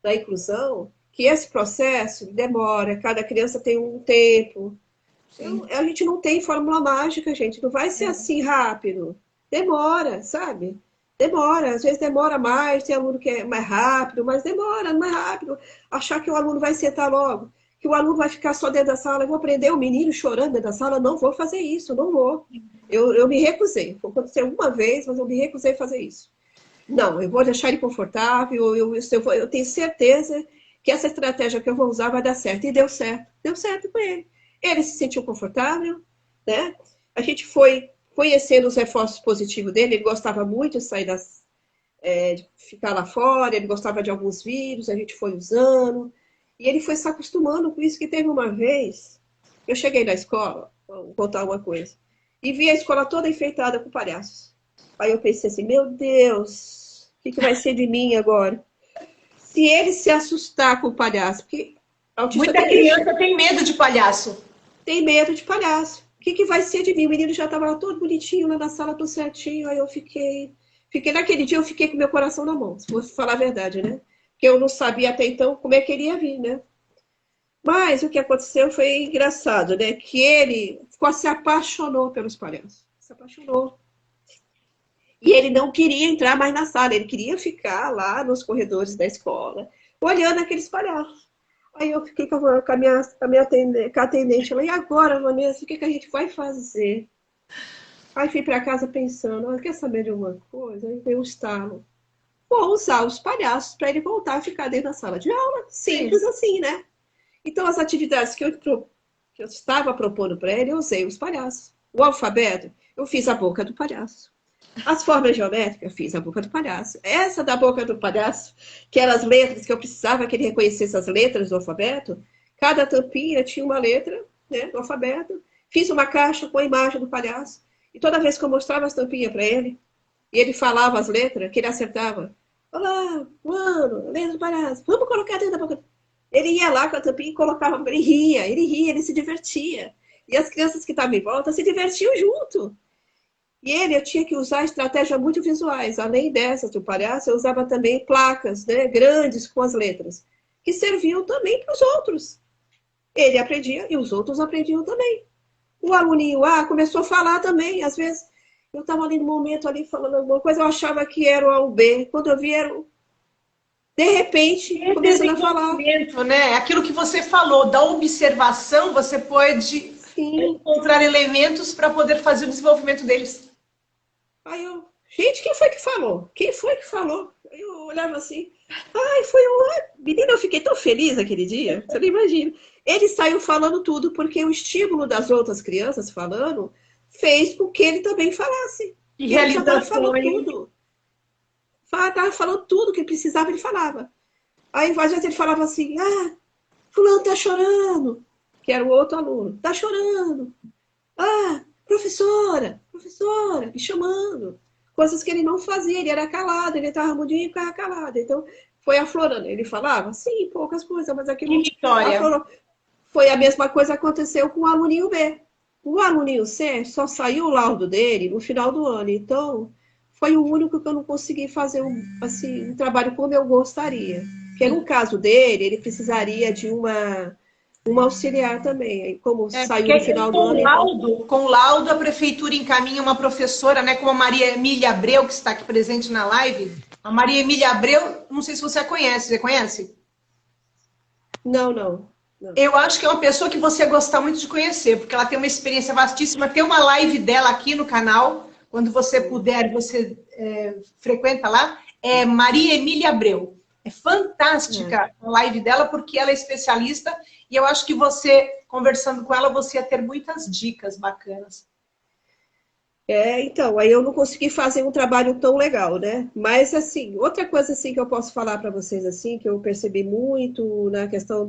da inclusão, que esse processo demora, cada criança tem um tempo. Sim. A gente não tem fórmula mágica, gente, não vai ser assim rápido. Demora, sabe? Demora, às vezes demora mais, tem aluno que é mais rápido, mas demora, mais rápido. Achar que o aluno vai sentar logo, que o aluno vai ficar só dentro da sala, eu vou prender o menino chorando dentro da sala, não vou fazer isso, não vou. Eu me recusei, aconteceu uma vez, mas eu me recusei a fazer isso. Não, eu vou deixar ele confortável, eu tenho certeza que essa estratégia que eu vou usar vai dar certo. E deu certo com ele. Ele se sentiu confortável, né? A gente foi conhecendo os reforços positivos dele, ele gostava muito de sair de ficar lá fora, ele gostava de alguns vídeos, a gente foi usando, e ele foi se acostumando com isso, que teve uma vez, eu cheguei na escola, vou contar uma coisa, e vi a escola toda enfeitada com palhaços. Aí eu pensei assim, meu Deus, o que vai ser de mim agora? Se ele se assustar com o palhaço, porque autista Muita criança tem medo de palhaço. tem medo de palhaço. O que vai ser de mim? O menino já estava lá todo bonitinho, lá na sala, tudo certinho. Aí eu fiquei naquele dia, eu fiquei com meu coração na mão, se fosse falar a verdade, né? Porque eu não sabia até então como é que ele ia vir, né? Mas o que aconteceu foi engraçado, né? Que ele se apaixonou pelos palhaços. Se apaixonou. E ele não queria entrar mais na sala, ele queria ficar lá nos corredores da escola, olhando aqueles palhaços. Aí eu fiquei com a minha atendente, ela, e agora, Vanessa, o que a gente vai fazer? Aí fui para casa pensando, quer saber de uma coisa? Aí veio um estalo. Vou usar os palhaços para ele voltar a ficar dentro da sala de aula. Simples assim, né? Então, as atividades que eu estava propondo para ele, eu usei os palhaços. O alfabeto, eu fiz a boca do palhaço. As formas geométricas, fiz a boca do palhaço. Essa da boca do palhaço, que eram as letras que eu precisava que ele reconhecesse as letras do alfabeto, cada tampinha tinha uma letra, né, do alfabeto. Fiz uma caixa com a imagem do palhaço. E toda vez que eu mostrava as tampinhas para ele, e ele falava as letras, que ele acertava. Olá, mano, letras paradas, vamos colocar dentro da boca. Ele ia lá com a tampinha e colocava, ele ria, ele se divertia. E as crianças que estavam em volta se divertiam junto. E eu tinha que usar estratégias muito visuais. Além dessas do palhaço, eu usava também placas, né, grandes com as letras, que serviam também para os outros. Ele aprendia e os outros aprendiam também. O aluninho A começou a falar também. Às vezes, eu estava ali no momento ali falando alguma coisa, eu achava que era o A ou B. Quando eu vi, era o... De repente, começando a falar. Né? Aquilo que você falou, da observação, você pode encontrar elementos para poder fazer o desenvolvimento deles. Aí eu, gente, quem foi que falou? Quem foi que falou? Aí eu olhava assim, ai, foi um... Menina, eu fiquei tão feliz aquele dia, você não imagina. Ele saiu falando tudo, porque o estímulo das outras crianças falando fez com que ele também falasse. E ele já estava falando tudo. Estava falando tudo que precisava, ele falava. Aí, às vezes, ele falava assim, ah, fulano tá chorando, que era o outro aluno, tá chorando. Ah, professora, me chamando. Coisas que ele não fazia, ele era calado, ele estava mudinho e ficava calado. Então, foi aflorando. Ele falava, sim, poucas coisas, mas aquilo aflorou. Foi a mesma coisa que aconteceu com o aluninho B. O aluninho C só saiu o laudo dele no final do ano. Então, foi o único que eu não consegui fazer um trabalho como eu gostaria. Porque no caso dele, ele precisaria de uma auxiliar também. Como saiu no final do ano. Com laudo, a prefeitura encaminha uma professora, né, como a Maria Emília Abreu, que está aqui presente na live. A Maria Emília Abreu, não sei se você a conhece. Você conhece? Não. Eu acho que é uma pessoa que você gosta muito de conhecer, porque ela tem uma experiência vastíssima. Tem uma live dela aqui no canal, quando você puder, você frequenta lá. É Maria Emília Abreu. É fantástica a live dela, porque ela é especialista, e eu acho que você, conversando com ela, você ia ter muitas dicas bacanas. Então, aí eu não consegui fazer um trabalho tão legal, né? Mas, assim, outra coisa, assim, que eu posso falar para vocês, assim, que eu percebi muito na questão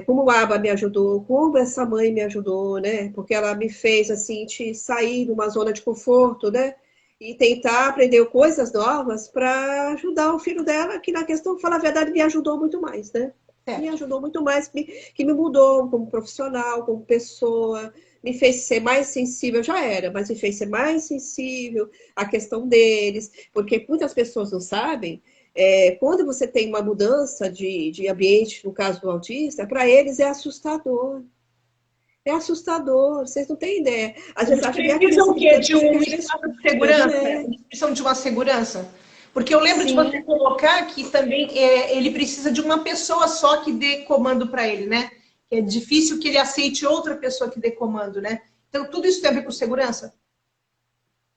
como o ABA me ajudou, como essa mãe me ajudou, né? Porque ela me fez, assim, sair de uma zona de conforto, né? E tentar aprender coisas novas para ajudar o filho dela, que na questão, falar a verdade, me ajudou muito mais, né? Me ajudou muito mais, que me mudou como profissional, como pessoa, me fez ser mais sensível, já era, mas me fez ser mais sensível à questão deles, porque muitas pessoas não sabem, quando você tem uma mudança de ambiente, no caso do autista, para eles é assustador. É assustador, vocês não têm ideia. Às vezes precisam o quê? De um espaço de segurança? Eles precisam de uma segurança? Porque eu lembro de você colocar que também ele precisa de uma pessoa só que dê comando para ele, né? É difícil que ele aceite outra pessoa que dê comando, né? Então, tudo isso tem a ver com segurança?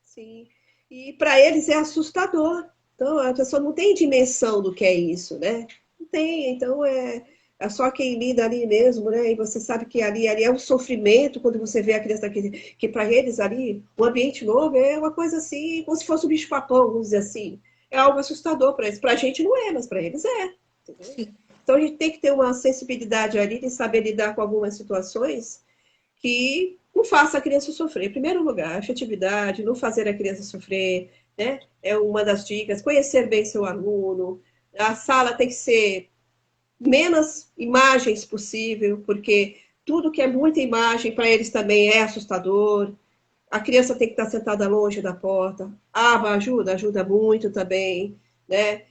Sim. E para eles é assustador. Então, a pessoa não tem dimensão do que é isso, né? Não tem. Então, é só quem lida ali mesmo, né? E você sabe que ali é um sofrimento quando você vê a criança que para eles ali, o ambiente novo é uma coisa assim, como se fosse um bicho-papão, vamos dizer assim. É algo assustador para eles. Para a gente não é, mas para eles é. Entendeu? Então, a gente tem que ter uma sensibilidade ali de saber lidar com algumas situações que não faça a criança sofrer. Em primeiro lugar, afetividade, não fazer a criança sofrer, né? É uma das dicas. Conhecer bem seu aluno. A sala tem que ser menos imagens possível, porque tudo que é muita imagem para eles também é assustador. A criança tem que estar sentada longe da porta. Ajuda muito também, né?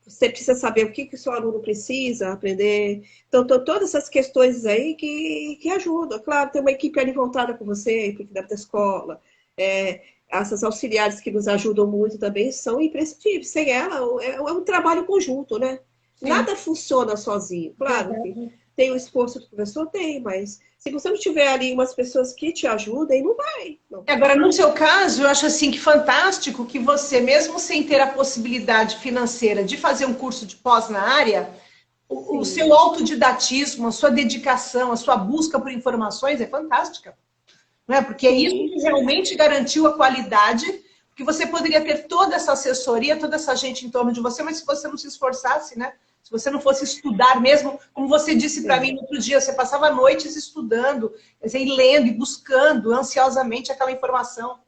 Você precisa saber o que o seu aluno precisa aprender. Então, todas essas questões aí que ajudam. Claro, tem uma equipe ali voltada com você, a equipe da escola. Essas auxiliares que nos ajudam muito também são imprescindíveis. Sem ela, é um trabalho conjunto, né? Sim. Nada funciona sozinho. Claro que tem o esforço do professor, mas se você não tiver ali umas pessoas que te ajudem, não vai. Não. Agora, no seu caso, eu acho assim que fantástico que você, mesmo sem ter a possibilidade financeira de fazer um curso de pós na área, o seu autodidatismo, a sua dedicação, a sua busca por informações é fantástica. Não é? Porque é isso que realmente garantiu a qualidade, porque você poderia ter toda essa assessoria, toda essa gente em torno de você, mas se você não se esforçasse, né? Se você não fosse estudar mesmo, como você disse para mim no outro dia, você passava noites estudando, e lendo e buscando ansiosamente aquela informação.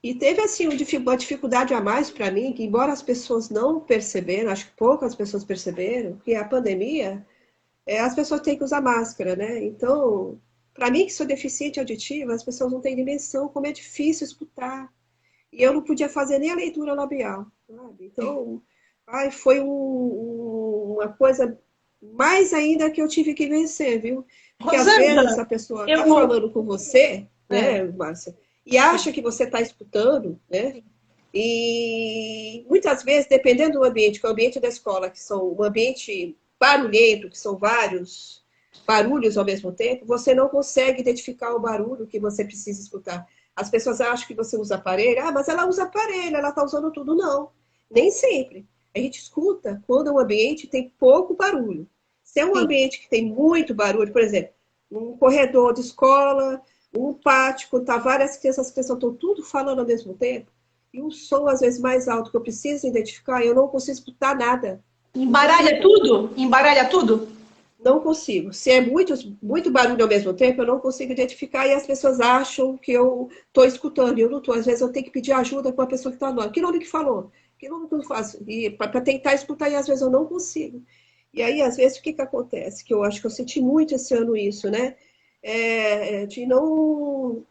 E teve, assim, uma dificuldade a mais para mim, que embora as pessoas não perceberam, acho que poucas pessoas perceberam, que a pandemia, as pessoas têm que usar máscara, né? Então, para mim, que sou deficiente auditiva, as pessoas não têm dimensão como é difícil escutar. E eu não podia fazer nem a leitura labial, sabe? Então, ai, foi uma coisa mais ainda que eu tive que vencer, viu? Porque às vezes Rosângela, a pessoa está eu... falando com você, É, né, Márcia, e acha que você está escutando, né? E muitas vezes, dependendo do ambiente, que é o ambiente da escola, que são um ambiente barulhento, que são vários barulhos ao mesmo tempo, você não consegue identificar o barulho que você precisa escutar. As pessoas acham que você usa aparelho, mas ela usa aparelho, ela está usando tudo. Não, nem sempre. A gente escuta quando um ambiente tem pouco barulho. Se é um sim. ambiente que tem muito barulho, por exemplo, um corredor de escola, um pátio, quando tá várias crianças, as pessoas estão tudo falando ao mesmo tempo, e um som às vezes mais alto que eu preciso identificar, eu não consigo escutar nada. Não Embaralha consigo. tudo? Embaralha tudo? Não consigo. Se é muito barulho ao mesmo tempo, eu não consigo identificar e as pessoas acham que eu estou escutando. E eu não estou. Às vezes eu tenho que pedir ajuda com a pessoa que está no. Que nome que falou? Que nome que eu faço? E para tentar escutar, e às vezes eu não consigo. E aí, às vezes, o que acontece? Que eu acho que eu senti muito esse ano isso, né? De não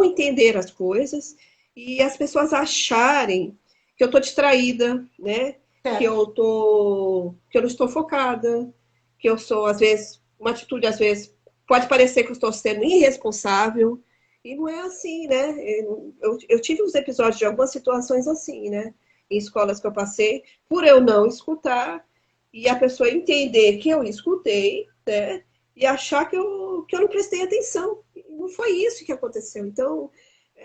entender as coisas e as pessoas acharem que eu estou distraída, né? Certo. Que eu não estou focada, que eu sou, às vezes, uma atitude, às vezes, pode parecer que eu estou sendo irresponsável, e não é assim, né? Eu tive uns episódios de algumas situações assim, né? Em escolas que eu passei, por eu não escutar, e a pessoa entender que eu escutei, né? E achar que eu não prestei atenção. E não foi isso que aconteceu. Então,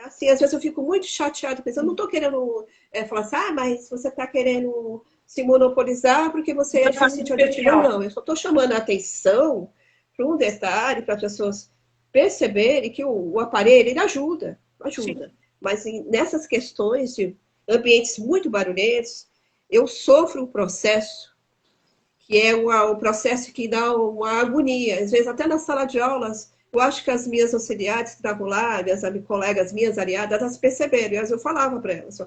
assim, às vezes eu fico muito chateada, pensando, eu não estou querendo falar assim, mas você está querendo se monopolizar porque você é deficiente auditiva. Não, eu só estou chamando a atenção para um detalhe, para as pessoas perceberem que o aparelho ele ajuda. Sim. Mas nessas questões de ambientes muito barulhentos, eu sofro um processo que é um processo que dá uma agonia. Às vezes, até na sala de aulas, eu acho que as minhas auxiliares que estavam lá, minhas colegas minhas aliadas, elas perceberam. E eu falava para elas,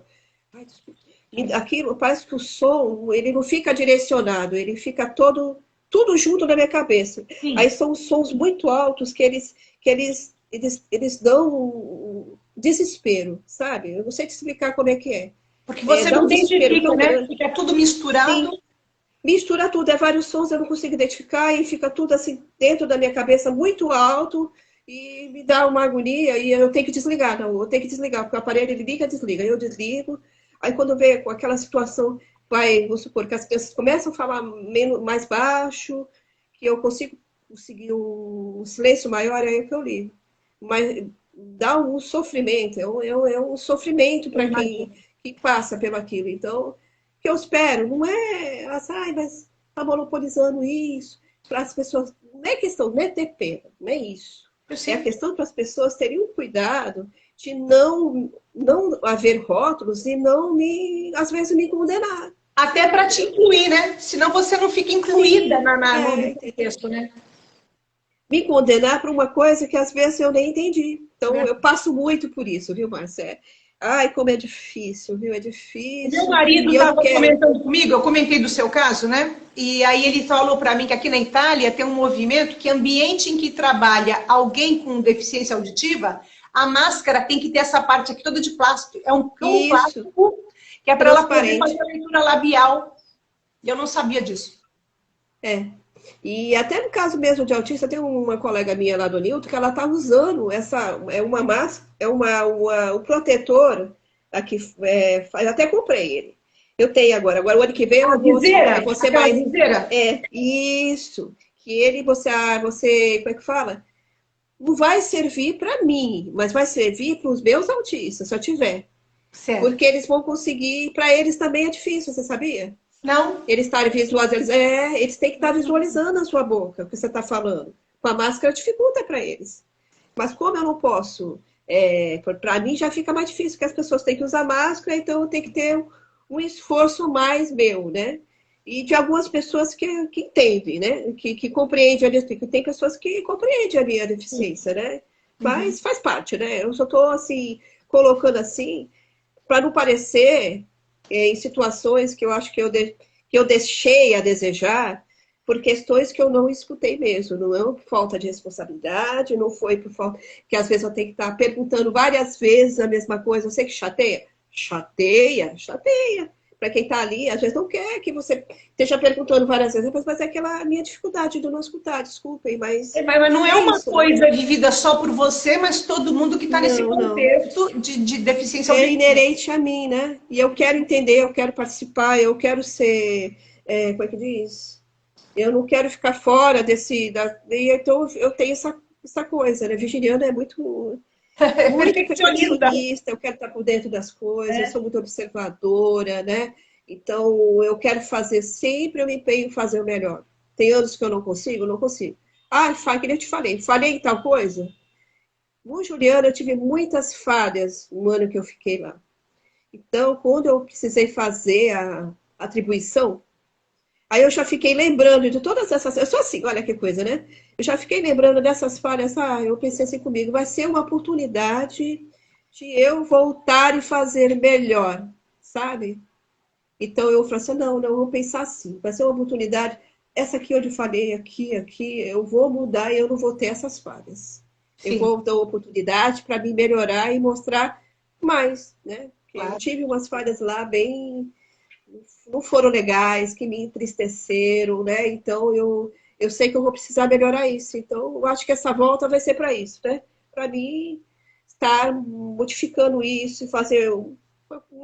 aquilo, parece que o som, ele não fica direcionado, ele fica tudo junto na minha cabeça. Sim. Aí são sons muito altos que eles dão um desespero, sabe? Eu não sei te explicar como é que é. Porque você Dá não um desespero identifica, tão né? grande. Fica tudo misturado. Sim, mistura tudo, vários sons, eu não consigo identificar e fica tudo assim dentro da minha cabeça muito alto e me dá uma agonia e eu tenho que desligar, não, eu tenho que desligar, porque o aparelho ele liga, desliga, eu desligo. Aí quando vê com aquela situação, vamos supor que as crianças começam a falar mais baixo, que eu consigo conseguir um silêncio maior, aí é que eu ligo. Mas dá um sofrimento, é um sofrimento para quem passa pelo aquilo. Então, que eu espero, não é assim, mas está monopolizando isso, para as pessoas, não é questão, não é ter pena, não é isso. É a questão para as pessoas terem um cuidado de não haver rótulos e não às vezes, me condenar. Até para te incluir, né? Senão você não fica incluída no contexto, né? Me condenar por uma coisa que às vezes eu nem entendi. Então, eu passo muito por isso, viu, Marcelo? Ai, como é difícil, viu? É difícil. Meu marido estava comentando comigo, eu comentei do seu caso, né? E aí ele falou para mim que aqui na Itália tem um movimento que ambiente em que trabalha alguém com deficiência auditiva, a máscara tem que ter essa parte aqui toda de plástico. É um cão plástico que é para ela poder fazer a leitura labial. E eu não sabia disso. E até no caso mesmo de autista, tem uma colega minha lá do Nilton que ela está usando uma máscara, um protetor aqui, eu até comprei ele. Eu tenho agora o ano que vem eu vou você vai viseira? Isso, que ele você, como é que fala? Não vai servir para mim, mas vai servir para os meus autistas, se eu tiver. Certo. Porque eles vão conseguir, para eles também é difícil, você sabia? Não. Eles estarem visualizando, eles têm que estar visualizando a sua boca, o que você está falando. Com a máscara dificulta para eles. Mas como eu não posso, para mim já fica mais difícil, porque as pessoas têm que usar máscara, então eu tenho que ter um esforço mais meu, né? E de algumas pessoas que entendem, né? Que compreendem tem pessoas que compreendem a minha deficiência, né? Mas faz parte, né? Eu só estou assim, colocando assim, para não parecer em situações que eu acho que eu deixei a desejar, por questões que eu não escutei mesmo. Não é por falta de responsabilidade, não foi por falta... que às vezes eu tenho que estar perguntando várias vezes a mesma coisa. Eu sei que chateia. Chateia, chateia. Para quem está ali, às vezes não quer que você esteja perguntando várias vezes, mas é aquela minha dificuldade de não escutar, desculpem, mas... Mas não é uma isso, coisa, né, vivida só por você, mas todo mundo que está nesse não. contexto de deficiência É auditiva. inerente a mim, né? E eu quero entender, eu quero participar, eu quero ser... como é que diz? Eu não quero ficar fora então eu tenho essa coisa, né? Virginiana é muito Perfeccionista. perfeccionista, eu quero estar por dentro das coisas, eu sou muito observadora, né? Então eu quero fazer sempre, eu me empenho em fazer o melhor. Tem anos que eu não consigo? Não consigo. Ah, que nem eu te falei em tal coisa? No Juliana, eu tive muitas falhas no ano que eu fiquei lá. Então, quando eu precisei fazer a atribuição, aí eu já fiquei lembrando de todas essas... Eu sou assim, olha que coisa, né? Eu já fiquei lembrando dessas falhas. Eu pensei assim comigo, vai ser uma oportunidade de eu voltar e fazer melhor, sabe? Então eu falei assim, não, eu vou pensar assim. Vai ser uma oportunidade. Essa aqui eu te falei, aqui, eu vou mudar e eu não vou ter essas falhas. Eu Sim, vou dar uma oportunidade para me melhorar e mostrar mais, né? Porque eu claro. tive umas falhas lá bem... não foram legais, que me entristeceram, né? Então eu sei que eu vou precisar melhorar isso. Então eu acho que essa volta vai ser para isso, né? Para mim estar modificando isso e fazer um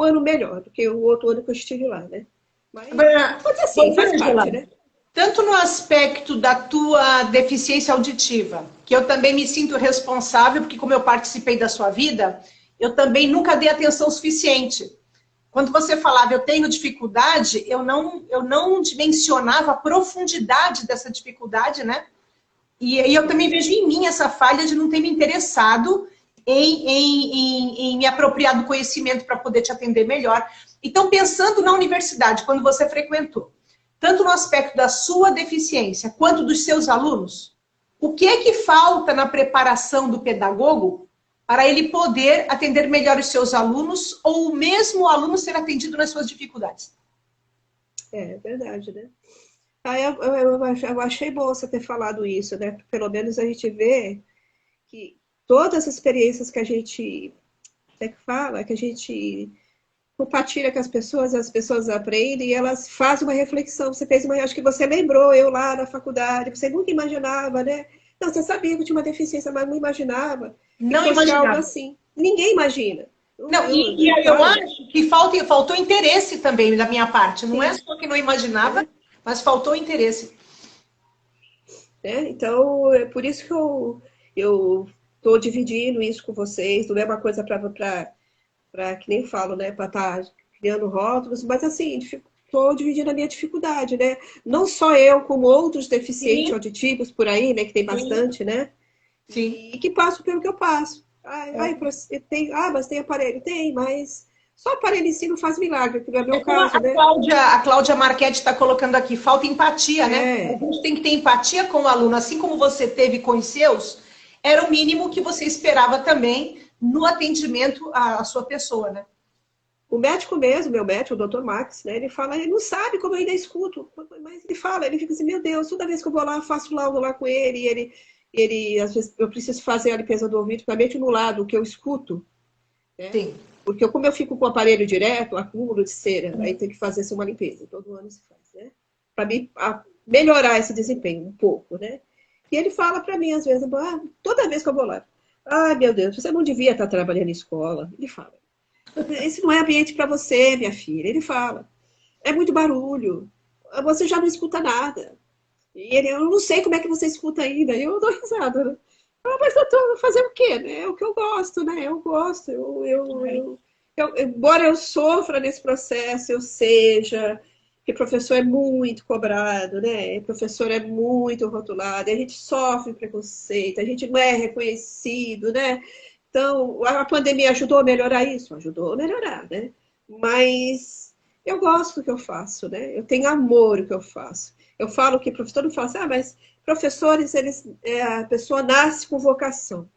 ano melhor do que o outro ano que eu estive lá, né? Mas Agora, pode ser assim, faz Rosângela, parte, né? tanto no aspecto da tua deficiência auditiva, que eu também me sinto responsável, porque como eu participei da sua vida, eu também nunca dei atenção suficiente. Quando você falava, eu tenho dificuldade, eu não dimensionava a profundidade dessa dificuldade, né? E eu também vejo em mim essa falha de não ter me interessado em me apropriar do conhecimento para poder te atender melhor. Então, pensando na universidade, quando você frequentou, tanto no aspecto da sua deficiência quanto dos seus alunos, o que é que falta na preparação do pedagogo para ele poder atender melhor os seus alunos ou o mesmo aluno ser atendido nas suas dificuldades? É verdade, né? Eu achei bom você ter falado isso, né? Pelo menos a gente vê que todas as experiências que a gente fala, que a gente compartilha com as pessoas aprendem e elas fazem uma reflexão. Você fez uma, acho que você lembrou, eu lá na faculdade, você nunca imaginava, né? Não, você sabia que eu tinha uma deficiência, mas não imaginava que Não fosse algo imaginava. assim. Ninguém imagina. Não, eu acho que faltou interesse também da minha parte. Não é só que não imaginava, mas faltou interesse. Então, é por isso que eu estou dividindo isso com vocês. Não é uma coisa para que nem falo, né? Para estar criando rótulos, mas assim, estou dividindo a minha dificuldade, né? Não só eu, como outros deficientes auditivos por aí, né? Que tem bastante, né? Sim. E que passam pelo que eu passo. Mas tem aparelho? Tem, mas só aparelho em si não faz milagre, que não é meu Como caso, né? A Cláudia Marchetti está colocando aqui, falta empatia, né? A gente tem que ter empatia com o aluno, assim como você teve com os seus, era o mínimo que você esperava também no atendimento à sua pessoa, né? O médico mesmo, meu médico, o Dr. Max, né? Ele fala, ele não sabe como eu ainda escuto, mas ele fala, ele fica assim, meu Deus, toda vez que eu vou lá, eu faço laudo lá com ele, e ele às vezes, eu preciso fazer a limpeza do ouvido, principalmente no lado que eu escuto, né? Sim. Porque como eu fico com o aparelho direto, acúmulo de cera, aí tem que fazer uma limpeza, todo ano se faz, né? Para mim melhorar esse desempenho um pouco, né? E ele fala para mim, às vezes, toda vez que eu vou lá, meu Deus, você não devia estar trabalhando em escola. Ele fala, esse não é ambiente para você, minha filha. Ele fala, é muito barulho, você já não escuta nada. E eu não sei como é que você escuta ainda. E eu dou risada, né? Mas eu tô fazendo o quê? Né? É o que eu gosto, né? Eu gosto. Embora eu sofra nesse processo, eu seja, que professor é muito cobrado, né? Professor é muito rotulado, a gente sofre preconceito, a gente não é reconhecido, né? Então, a pandemia ajudou a melhorar isso? Ajudou a melhorar, né? Mas eu gosto do que eu faço, né? Eu tenho amor no que eu faço. Eu falo que professor não fala assim, mas professores, a pessoa nasce com vocação.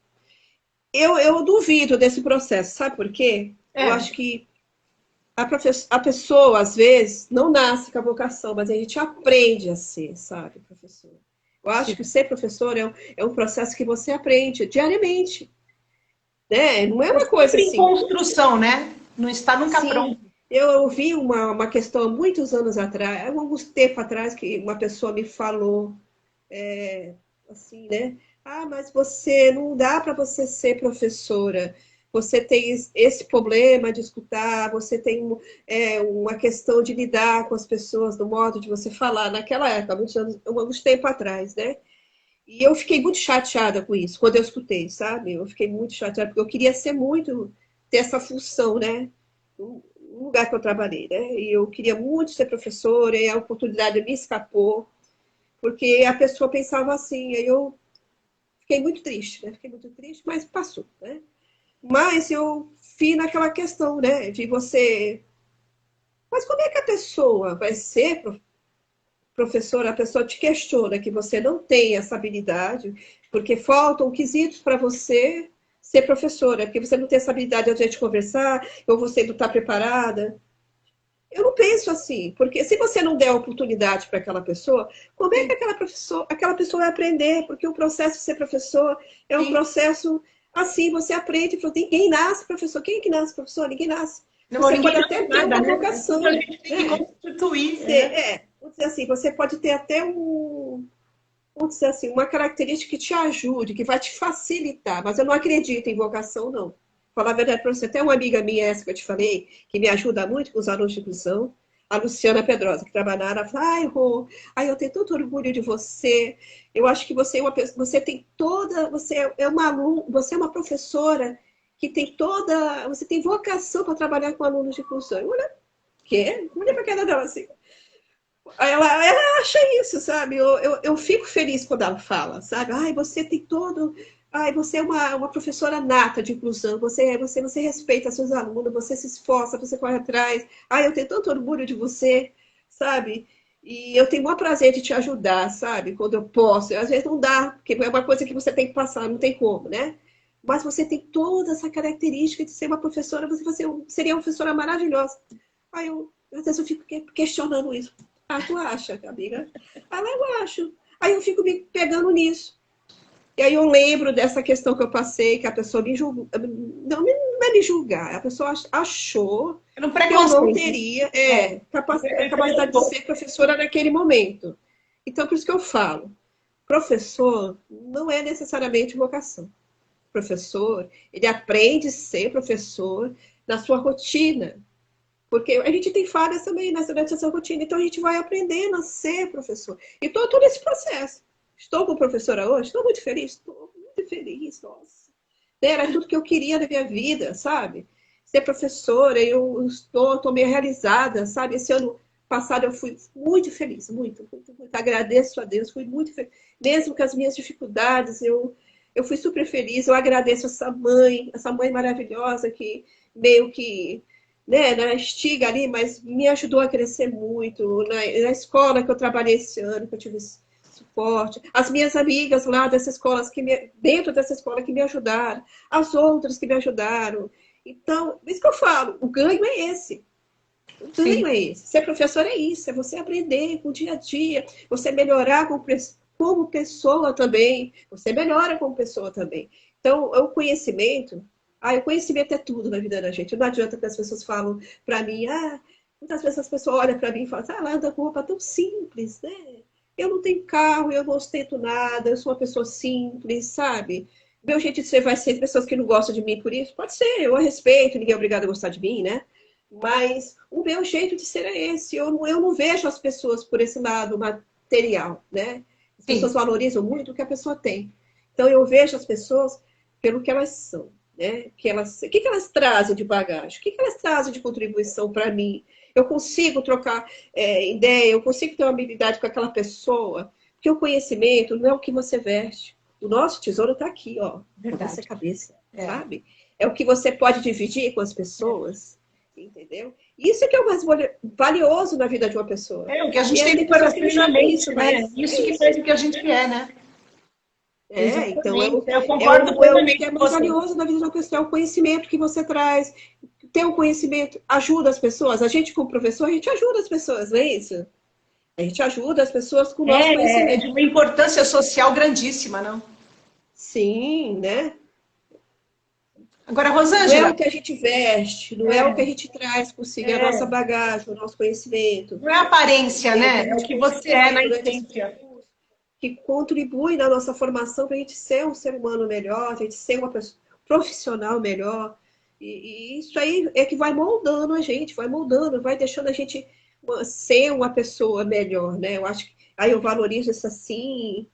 Eu duvido desse processo, sabe por quê? É, Eu acho que a pessoa, às vezes, não nasce com a vocação, mas a gente aprende a ser, sabe, professor? Eu acho sim. que ser professor é um processo que você aprende diariamente, né? Não é É uma coisa sempre em assim. construção, né? Não está nunca Sim, pronto. eu ouvi uma questão há muitos anos atrás, há alguns tempo atrás, que uma pessoa me falou, assim, né? Ah, mas você não dá para você ser professora. Você tem esse problema de escutar, você tem uma questão de lidar com as pessoas, do modo de você falar, naquela época, alguns tempo atrás, né? E eu fiquei muito chateada com isso, quando eu escutei, sabe? Eu fiquei muito chateada, porque eu queria ser muito, ter essa função, né? No lugar que eu trabalhei, né? E eu queria muito ser professora, e a oportunidade me escapou, porque a pessoa pensava assim, aí eu fiquei muito triste, né? Fiquei muito triste, mas passou, né? Mas eu fui naquela questão, né? De você. Mas como é que a pessoa vai ser professora? A pessoa te questiona que você não tem essa habilidade, porque faltam quesitos para você ser professora, porque você não tem essa habilidade de a gente conversar, ou você não está preparada. Eu não penso assim, porque se você não der oportunidade para aquela pessoa, como é que Sim, aquela pessoa vai aprender? Porque o processo de ser professor é um sim. processo assim, você aprende, ninguém nasce professor. Quem é que nasce professor? Ninguém nasce. Não, Você ninguém pode nasce até ter nada, uma né? É tudo a vocação, gente tem que né? constituir. É. Vamos dizer assim, você pode ter até vamos dizer assim, uma característica que te ajude, que vai te facilitar, mas eu não acredito em vocação, não. Falar a verdade para você, até uma amiga minha, essa que eu te falei, que me ajuda muito com os alunos de inclusão, a Luciana Pedrosa, que trabalha na área, fala, ai, Rô, ai, eu tenho tanto orgulho de você, eu acho que você é uma pessoa, você tem toda, você é uma aluna, você é uma professora que tem toda, você tem vocação para trabalhar com alunos de inclusão. Eu olha, quê? Olha para a cara dela assim. Ela acha isso, sabe? Eu fico feliz quando ela fala, sabe? Ai, você tem todo. Ai, você é uma professora nata de inclusão, você respeita seus alunos, você se esforça, você corre atrás. Ai, eu tenho tanto orgulho de você, sabe? E eu tenho o maior prazer de te ajudar, sabe? Quando eu posso. Às vezes não dá, porque é uma coisa que você tem que passar, não tem como, né? Mas você tem toda essa característica de ser uma professora, seria uma professora maravilhosa. Aí às vezes eu fico questionando isso. Ah, tu acha, amiga? Ah, eu acho. Aí eu fico me pegando nisso. E aí eu lembro dessa questão que eu passei, que a pessoa me julgou. Não é me julgar, a pessoa achou É um que eu não preconceito. teria É capacidade de preconceito. ser professora naquele momento. Então, por isso que eu falo, professor não é necessariamente vocação. Professor, ele aprende a ser professor na sua rotina, porque a gente tem falhas também nessa rotina, então a gente vai aprendendo a ser professor. E estou nesse processo. Estou como professora hoje, estou muito feliz, nossa. Era tudo que eu queria na minha vida, sabe? Ser professora, eu estou meio realizada, sabe? Esse ano passado eu fui muito feliz, muito, muito, muito. Agradeço a Deus, fui muito feliz. Mesmo com as minhas dificuldades, eu fui super feliz. Eu agradeço essa mãe maravilhosa que meio que né, na estiga ali, mas me ajudou a crescer muito. Na escola que eu trabalhei esse ano, que eu tive suporte, as minhas amigas lá dessas escolas dentro dessa escola que me ajudaram, as outras que me ajudaram. Então, isso que eu falo, o ganho é esse. O ganho Sim. é esse. Ser professor é isso, é você aprender com o dia a dia, você melhorar como pessoa também, você melhora como pessoa também. Então, o conhecimento, o conhecimento é tudo na vida da gente. Não adianta que as pessoas falam para mim, muitas vezes as pessoas olham para mim e falam, ela anda com roupa tão simples, né? Eu não tenho carro, eu não ostento nada, eu sou uma pessoa simples, sabe? Meu jeito de ser vai ser pessoas que não gostam de mim por isso? Pode ser, eu a respeito, ninguém é obrigado a gostar de mim, né? Mas o meu jeito de ser é esse. Eu não vejo as pessoas por esse lado material, né? As pessoas Sim. valorizam muito o que a pessoa tem. Então eu vejo as pessoas pelo que elas são, né? O que elas trazem de bagagem? O que elas trazem de contribuição para mim? Eu consigo trocar ideia, eu consigo ter uma habilidade com aquela pessoa, porque o conhecimento não é o que você veste. O nosso tesouro está aqui, ó, na nossa Verdade. cabeça, É. sabe? É o que você pode dividir com as pessoas, entendeu? Isso é que é o mais valioso na vida de uma pessoa. É o que a E gente aí tem tem no pessoas que coração não e na enxergam mente, isso, né? mas é Isso que faz isso. o que a gente é, né? Então Eu concordo o que plenamente é com mais você. valioso na vida de uma pessoa, é o conhecimento que você traz. Ter um conhecimento ajuda as pessoas. A gente, como professor, a gente ajuda as pessoas, não é isso? A gente ajuda as pessoas com o nosso É conhecimento. de uma importância social grandíssima, não? Sim, né? Agora, Não é Rosângela, o que a gente veste, não é o que a gente traz consigo, é a nossa bagagem, o nosso conhecimento. não é aparência, O que a né? É o gente que você é constrói na durante esse essência. percurso, que contribui na nossa formação para a gente ser um ser humano melhor, a gente ser uma pessoa profissional melhor. E isso aí é que vai moldando a gente, vai moldando, vai deixando a gente ser uma pessoa melhor, né? Eu acho que aí eu valorizo isso assim,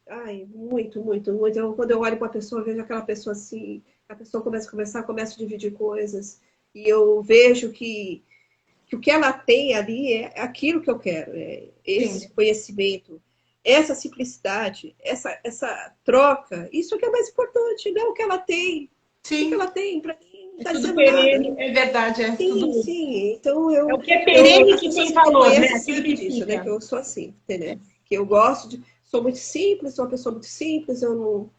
ai, muito, muito, muito. Quando eu olho para a pessoa, eu vejo aquela pessoa assim, a pessoa começa a conversar, começa a dividir coisas, e eu vejo que o que ela tem ali é aquilo que eu quero, é esse Sim. conhecimento, essa simplicidade, essa troca, isso é que é mais importante, não é o que ela tem. O que Sim. ela tem, para mim, não É está tudo dizendo nada. perene, é verdade, é Sim, tudo. sim. Então, É o que é perene as que pessoas tem que me valor, né? conhecem Aquilo sabem que disso, né? Que fica. eu sou assim, entendeu? Que eu gosto de. Sou muito simples, sou uma pessoa muito simples, eu não.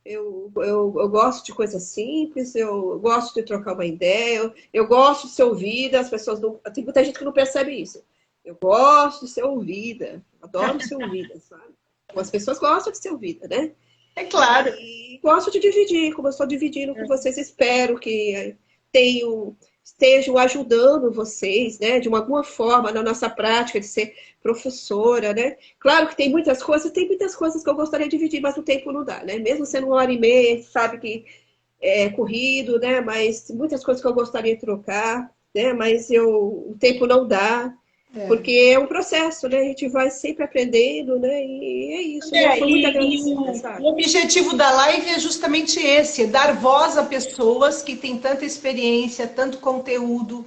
Eu gosto de coisas simples, eu gosto de trocar uma ideia, eu gosto de ser ouvida, as pessoas não. Tem muita gente que não percebe isso. Eu gosto de ser ouvida, adoro ser ouvida, sabe? As pessoas gostam de ser ouvida, né? É claro. E gosto de dividir, como eu estou dividindo com vocês, espero que tenham, estejam ajudando vocês, né, de alguma forma, na nossa prática de ser professora, né? Claro que tem muitas coisas que eu gostaria de dividir, mas o tempo não dá, né? Mesmo sendo 1 hora e meia, sabe que é corrido, né? Mas tem muitas coisas que eu gostaria de trocar, né? Mas o tempo não dá. Porque é um processo, né? A gente vai sempre aprendendo, né? E é isso. Eu sou muito agradecida, O sabe? objetivo da live é justamente esse, dar voz a pessoas que têm tanta experiência, tanto conteúdo,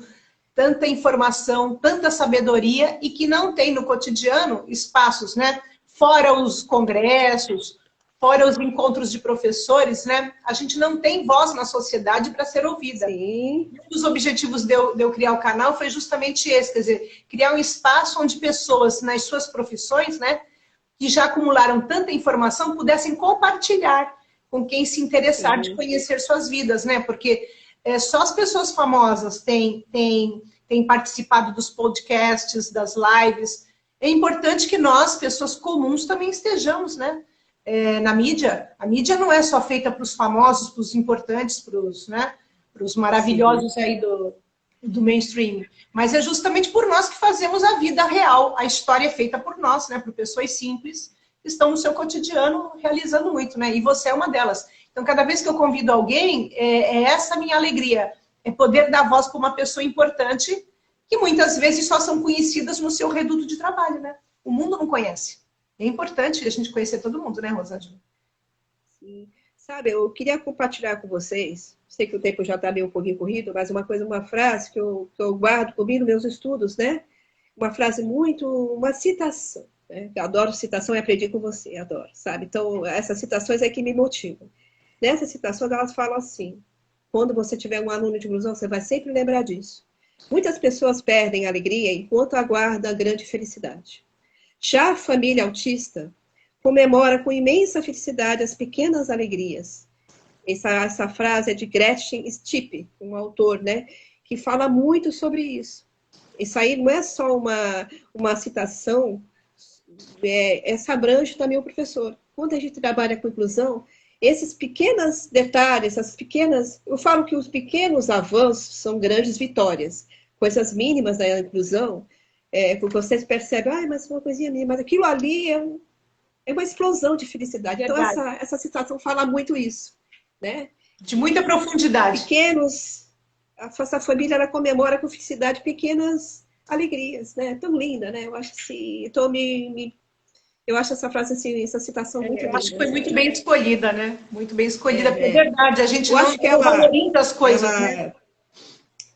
tanta informação, tanta sabedoria e que não têm no cotidiano espaços, né? Fora os congressos, fora os encontros de professores, né? A gente não tem voz na sociedade para ser ouvida. Sim, Um dos objetivos de eu criar o canal foi justamente esse, quer dizer, criar um espaço onde pessoas nas suas profissões, né, que já acumularam tanta informação, pudessem compartilhar com quem se interessar de sim. conhecer suas vidas, né? Porque só as pessoas famosas têm participado dos podcasts, das lives. É importante que nós, pessoas comuns, também estejamos, né? Na mídia. A mídia não é só feita para os famosos, para os importantes, para os Sim. maravilhosos aí do mainstream. Mas é justamente por nós que fazemos a vida real. A história é feita por nós, né? Por pessoas simples que estão no seu cotidiano realizando muito, né? E você é uma delas. Então, cada vez que eu convido alguém, é essa a minha alegria. É poder dar voz para uma pessoa importante que muitas vezes só são conhecidas no seu reduto de trabalho, né? O mundo não conhece. É importante a gente conhecer todo mundo, né, Rosângela? Sim. Sabe, eu queria compartilhar com vocês, sei que o tempo já está meio um pouquinho corrido, mas uma frase que eu guardo comigo nos meus estudos, né? Uma frase uma citação, né? Eu adoro citação e aprendi com você, adoro, sabe? Então, essas citações é que me motivam. Nessas citações, elas falam assim, quando você tiver um aluno de inclusão, você vai sempre lembrar disso. Muitas pessoas perdem a alegria enquanto aguardam a grande felicidade. Já a família autista comemora com imensa felicidade as pequenas alegrias. Essa frase é de Gretchen Stipp, um autor, né, que fala muito sobre isso. Isso aí não é só uma citação, essa abrange também o professor. Quando a gente trabalha com inclusão, esses pequenos detalhes, essas pequenas... Eu falo que os pequenos avanços são grandes vitórias. Coisas mínimas da inclusão, porque vocês percebem, mas uma coisinha mínima, mas aquilo ali é uma explosão de felicidade. Então, Verdade. essa citação fala muito isso, né? De muita profundidade. Essa família, ela comemora com felicidade pequenas alegrias, né? Tão linda, né? Eu acho assim, eu acho essa frase assim, essa citação muito Eu linda. acho que foi muito Né? bem escolhida, né? Muito bem escolhida, porque é verdade, a gente não valoriza as coisas, né?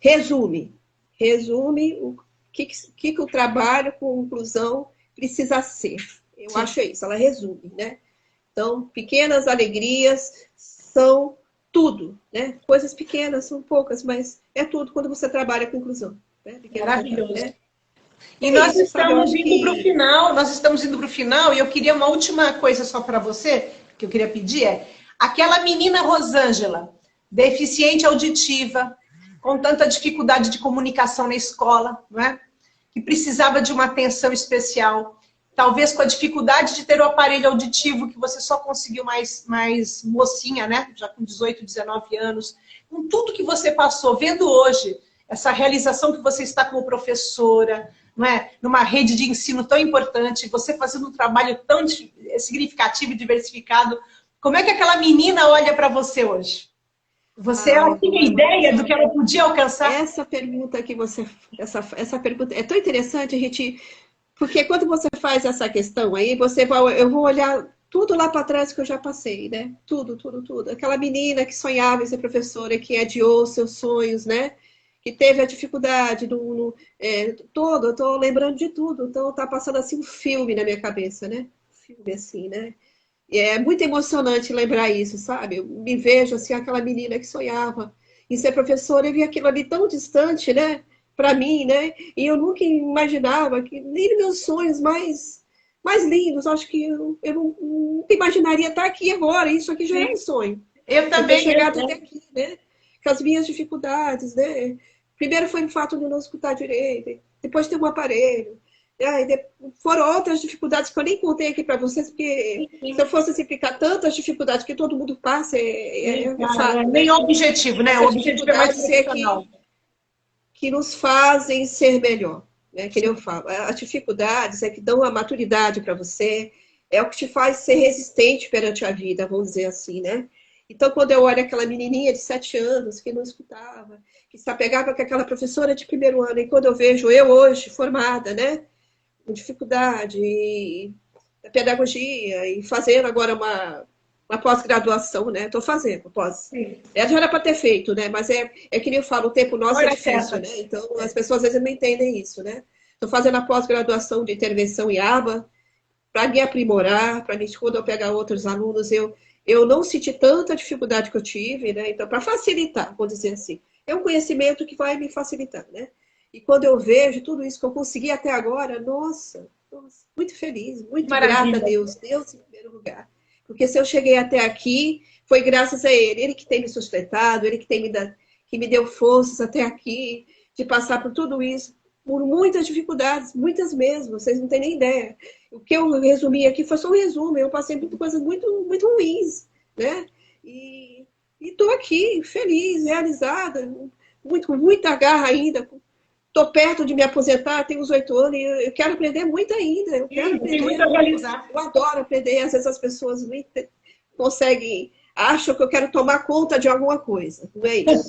Resume o que o trabalho com inclusão precisa ser. Eu acho isso, ela resume, né? Então, pequenas alegrias são tudo, né? Coisas pequenas são poucas, mas é tudo quando você trabalha com inclusão. Né? Maravilhoso. Né? E nós estamos indo para o final, e eu queria uma última coisa só para você, que eu queria pedir é, aquela menina Rosângela, deficiente auditiva, com tanta dificuldade de comunicação na escola, não é? Que precisava de uma atenção especial, talvez com a dificuldade de ter o aparelho auditivo, que você só conseguiu mais mocinha, né? Já com 18, 19 anos, com tudo que você passou, vendo hoje essa realização que você está como professora, não é? Numa rede de ensino tão importante, você fazendo um trabalho tão significativo e diversificado, como é que aquela menina olha para você hoje? Você tinha ideia do que ela podia alcançar? Essa pergunta que você... Essa pergunta é tão interessante, a gente... Porque quando você faz essa questão aí, eu vou olhar tudo lá para trás que eu já passei, né? Tudo, tudo, tudo. Aquela menina que sonhava em ser professora, que adiou seus sonhos, né? Que teve a dificuldade todo, eu tô lembrando de tudo. Então tá passando assim um filme na minha cabeça, né? Um filme assim, né? E é muito emocionante lembrar isso, sabe? Eu me vejo assim, aquela menina que sonhava em ser professora e vi aquilo ali tão distante, né? Para mim, né? E eu nunca imaginava que nem meus sonhos mais lindos, acho que eu nunca imaginaria estar aqui agora. Isso aqui já é um sonho. Eu também. Eu ter chegado até aqui, né? Com as minhas dificuldades, né? Primeiro foi o fato de eu não escutar direito, depois ter um aparelho. Foram outras dificuldades que eu nem contei aqui para vocês, porque se eu fosse explicar tantas dificuldades que todo mundo passa, nem o objetivo, né? O objetivo é mais profissional. Que nos fazem ser melhor, né? Que eu falo. As dificuldades é que dão a maturidade para você, é o que te faz ser resistente perante a vida, vamos dizer assim, né? Então, quando eu olho aquela menininha de 7 anos que não escutava, que se apegava com aquela professora de primeiro ano, e quando eu vejo eu hoje formada, né? Com dificuldade da pedagogia e fazendo agora uma pós-graduação, né? Estou fazendo pós. Já era para ter feito, né? Mas é que nem eu falo, o tempo nosso é difícil, né? Então, as pessoas às vezes não entendem isso, né? Estou fazendo a pós-graduação de intervenção em aba para me aprimorar, para mim, quando eu pegar outros alunos, eu não senti tanta dificuldade que eu tive, né? Então, para facilitar, vou dizer assim, é um conhecimento que vai me facilitar, né? E quando eu vejo tudo isso que eu consegui até agora, nossa, muito feliz, muito grata a Deus, Deus em primeiro lugar. Porque se eu cheguei até aqui, foi graças a Ele. Ele que tem me sustentado, Ele que me deu forças até aqui, de passar por tudo isso, por muitas dificuldades, muitas mesmo, vocês não têm nem ideia. O que eu resumi aqui foi só um resumo, eu passei por coisas muito, muito ruins, né? E estou aqui, feliz, realizada, com muita garra ainda. Estou perto de me aposentar, tenho uns 8 anos, e eu quero aprender muito ainda. Eu quero aprender. Muito a realizar. Eu adoro aprender. Às vezes as pessoas não conseguem, acham que eu quero tomar conta de alguma coisa. Não é isso?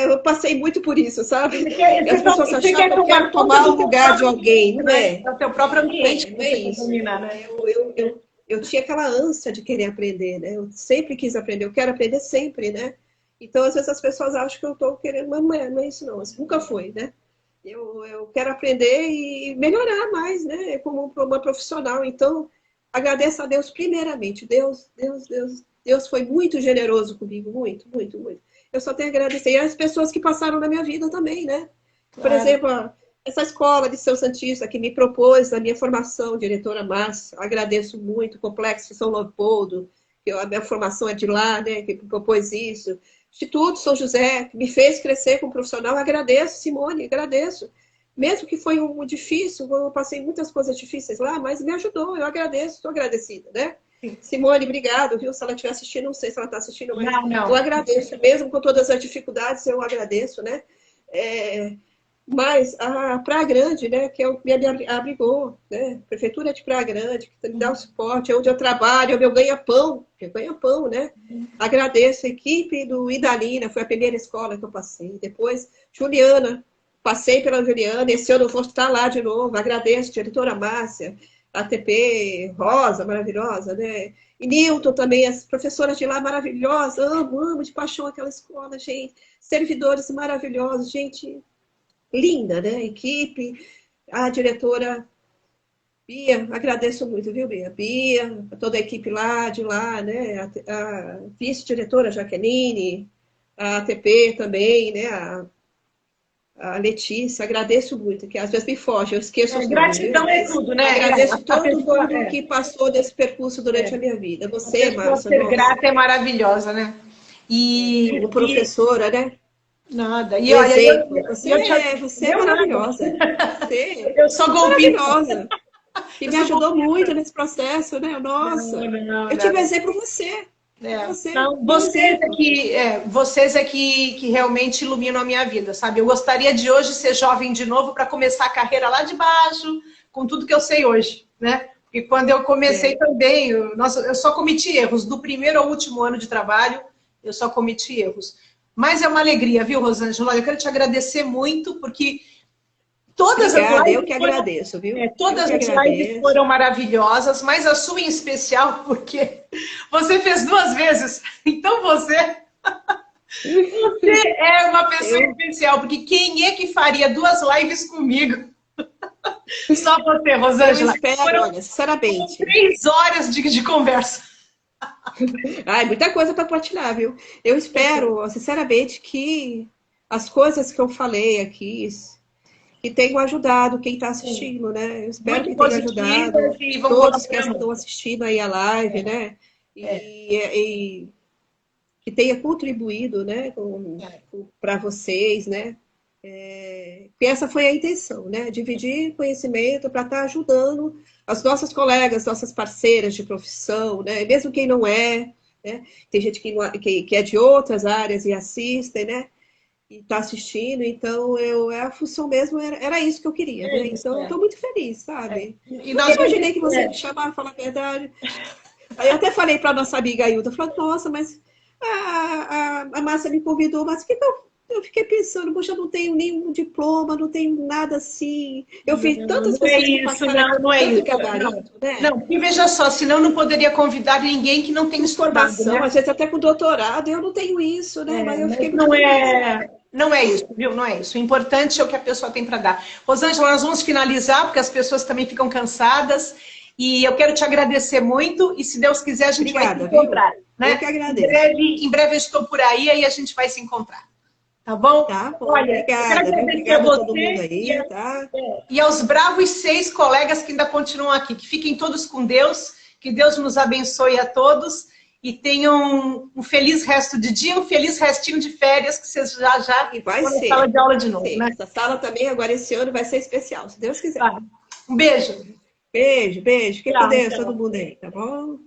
Eu passei muito por isso, sabe? As pessoas acham que eu quero tomar o lugar de alguém. Não é? É o teu próprio ambiente. Não é isso. Eu tinha aquela ânsia de querer aprender, né? Eu sempre quis aprender. Eu quero aprender sempre, né? Então, às vezes as pessoas acham que eu estou querendo, mas não é isso não, isso nunca foi, né? Eu quero aprender e melhorar mais, né? Como uma profissional. Então, agradeço a Deus primeiramente. Deus foi muito generoso comigo, muito, muito, muito. Eu só tenho a agradecer. E as pessoas que passaram na minha vida também, né? Por exemplo, essa escola de São Santista que me propôs a minha formação, diretora Márcia, agradeço muito, o Complexo São Leopoldo, que a minha formação é de lá, né? Que propôs isso. Instituto São José, que me fez crescer como profissional, agradeço, Simone, agradeço. Mesmo que foi difícil, eu passei muitas coisas difíceis lá, mas me ajudou, eu agradeço, estou agradecida, né? Sim. Simone, obrigado, viu? Se ela estiver assistindo, não sei se ela está assistindo, mas eu agradeço, mesmo com todas as dificuldades, eu agradeço, né? Mas a Praia Grande, né, que me abrigou, né? Prefeitura de Praia Grande, que me dá o suporte, é onde eu trabalho, é o meu ganha-pão, né? Agradeço a equipe do Idalina, foi a primeira escola que eu passei. Depois, Juliana, passei pela Juliana, esse ano eu vou estar lá de novo. Agradeço, diretora Márcia, ATP, Rosa, maravilhosa, né? E Nilton também, as professoras de lá maravilhosas, amo de paixão aquela escola, gente. Servidores maravilhosos, gente linda, né? Equipe, a diretora Bia, agradeço muito, viu, Bia? Bia, toda a equipe lá, de lá, né? A vice-diretora Jaqueline, a ATP também, né? a Letícia, agradeço muito, que às vezes me foge, eu esqueço os nomes. Gratidão é tudo, né? Agradeço todo mundo que passou desse percurso durante a minha vida. Você, Márcia, ser grata é maravilhosa, né? E como professora, né? Nada. E Um olha, exemplo. Você é maravilhosa. Eu sou golpista. Maravilhosa. Que me ajudou muito nesse processo, né? Nossa. Eu tive exemplo você. Então, vocês é que realmente iluminam a minha vida, sabe? Eu gostaria de hoje ser jovem de novo para começar a carreira lá de baixo, com tudo que eu sei hoje, né? Porque quando eu comecei também, eu só cometi erros. Do primeiro ao último ano de trabalho, eu só cometi erros. Mas é uma alegria, viu, Rosângela? Eu quero te agradecer muito, porque todas Obrigada, as lives eu que agradeço, viu? Todas as lives foram maravilhosas, mas a sua em especial, porque você fez 2 vezes. Então você é uma pessoa especial, porque quem é que faria 2 lives comigo? Só você, Rosângela. Eu espero, olha, sinceramente. 3 horas de conversa. Ai, muita coisa para partilhar, viu? Eu espero, sinceramente, que as coisas que eu falei aqui que tenham ajudado quem está assistindo, né? Eu espero que tenha ajudado todos que estão assistindo aí a live, né? E que tenha contribuído, né, para vocês, né? Que essa foi a intenção, né? Dividir conhecimento para estar ajudando as nossas colegas, nossas parceiras de profissão, né? Mesmo quem não é, né? Tem gente que é de outras áreas e assistem, né? E está assistindo, então a função mesmo era isso que eu queria, né? Então eu estou muito feliz, sabe? E nós imaginei que você me chamava, falar a verdade. Aí eu até falei para nossa amiga Ailton, falei, nossa, mas a Márcia me convidou, mas que eu fiquei pensando, poxa, eu não tenho nenhum diploma, não tenho nada assim. Eu fiz tantas pessoas que passaram não é isso. Gabarito, né? Não, e veja só, senão não poderia convidar ninguém que não tem formação, né? Às vezes até com doutorado, eu não tenho isso, né? Mas eu fiquei muito Não é isso, viu? Não é isso. O importante é o que a pessoa tem para dar. Rosângela, nós vamos finalizar, porque as pessoas também ficam cansadas. E eu quero te agradecer muito. E se Deus quiser, a gente vai se encontrar. Né? Eu que agradeço. Em breve eu estou por aí a gente vai se encontrar. Tá bom? Tá bom. Olha, obrigada a todo mundo aí, tá? E aos bravos 6 colegas que ainda continuam aqui. Que fiquem todos com Deus. Que Deus nos abençoe a todos. E tenham um feliz resto de dia, um feliz restinho de férias, que vocês já e vai ser. Sala de aula de novo, né? Essa sala também, agora esse ano, vai ser especial, se Deus quiser. Um beijo. Beijo. Fique com Deus, todo mundo aí, tá bom?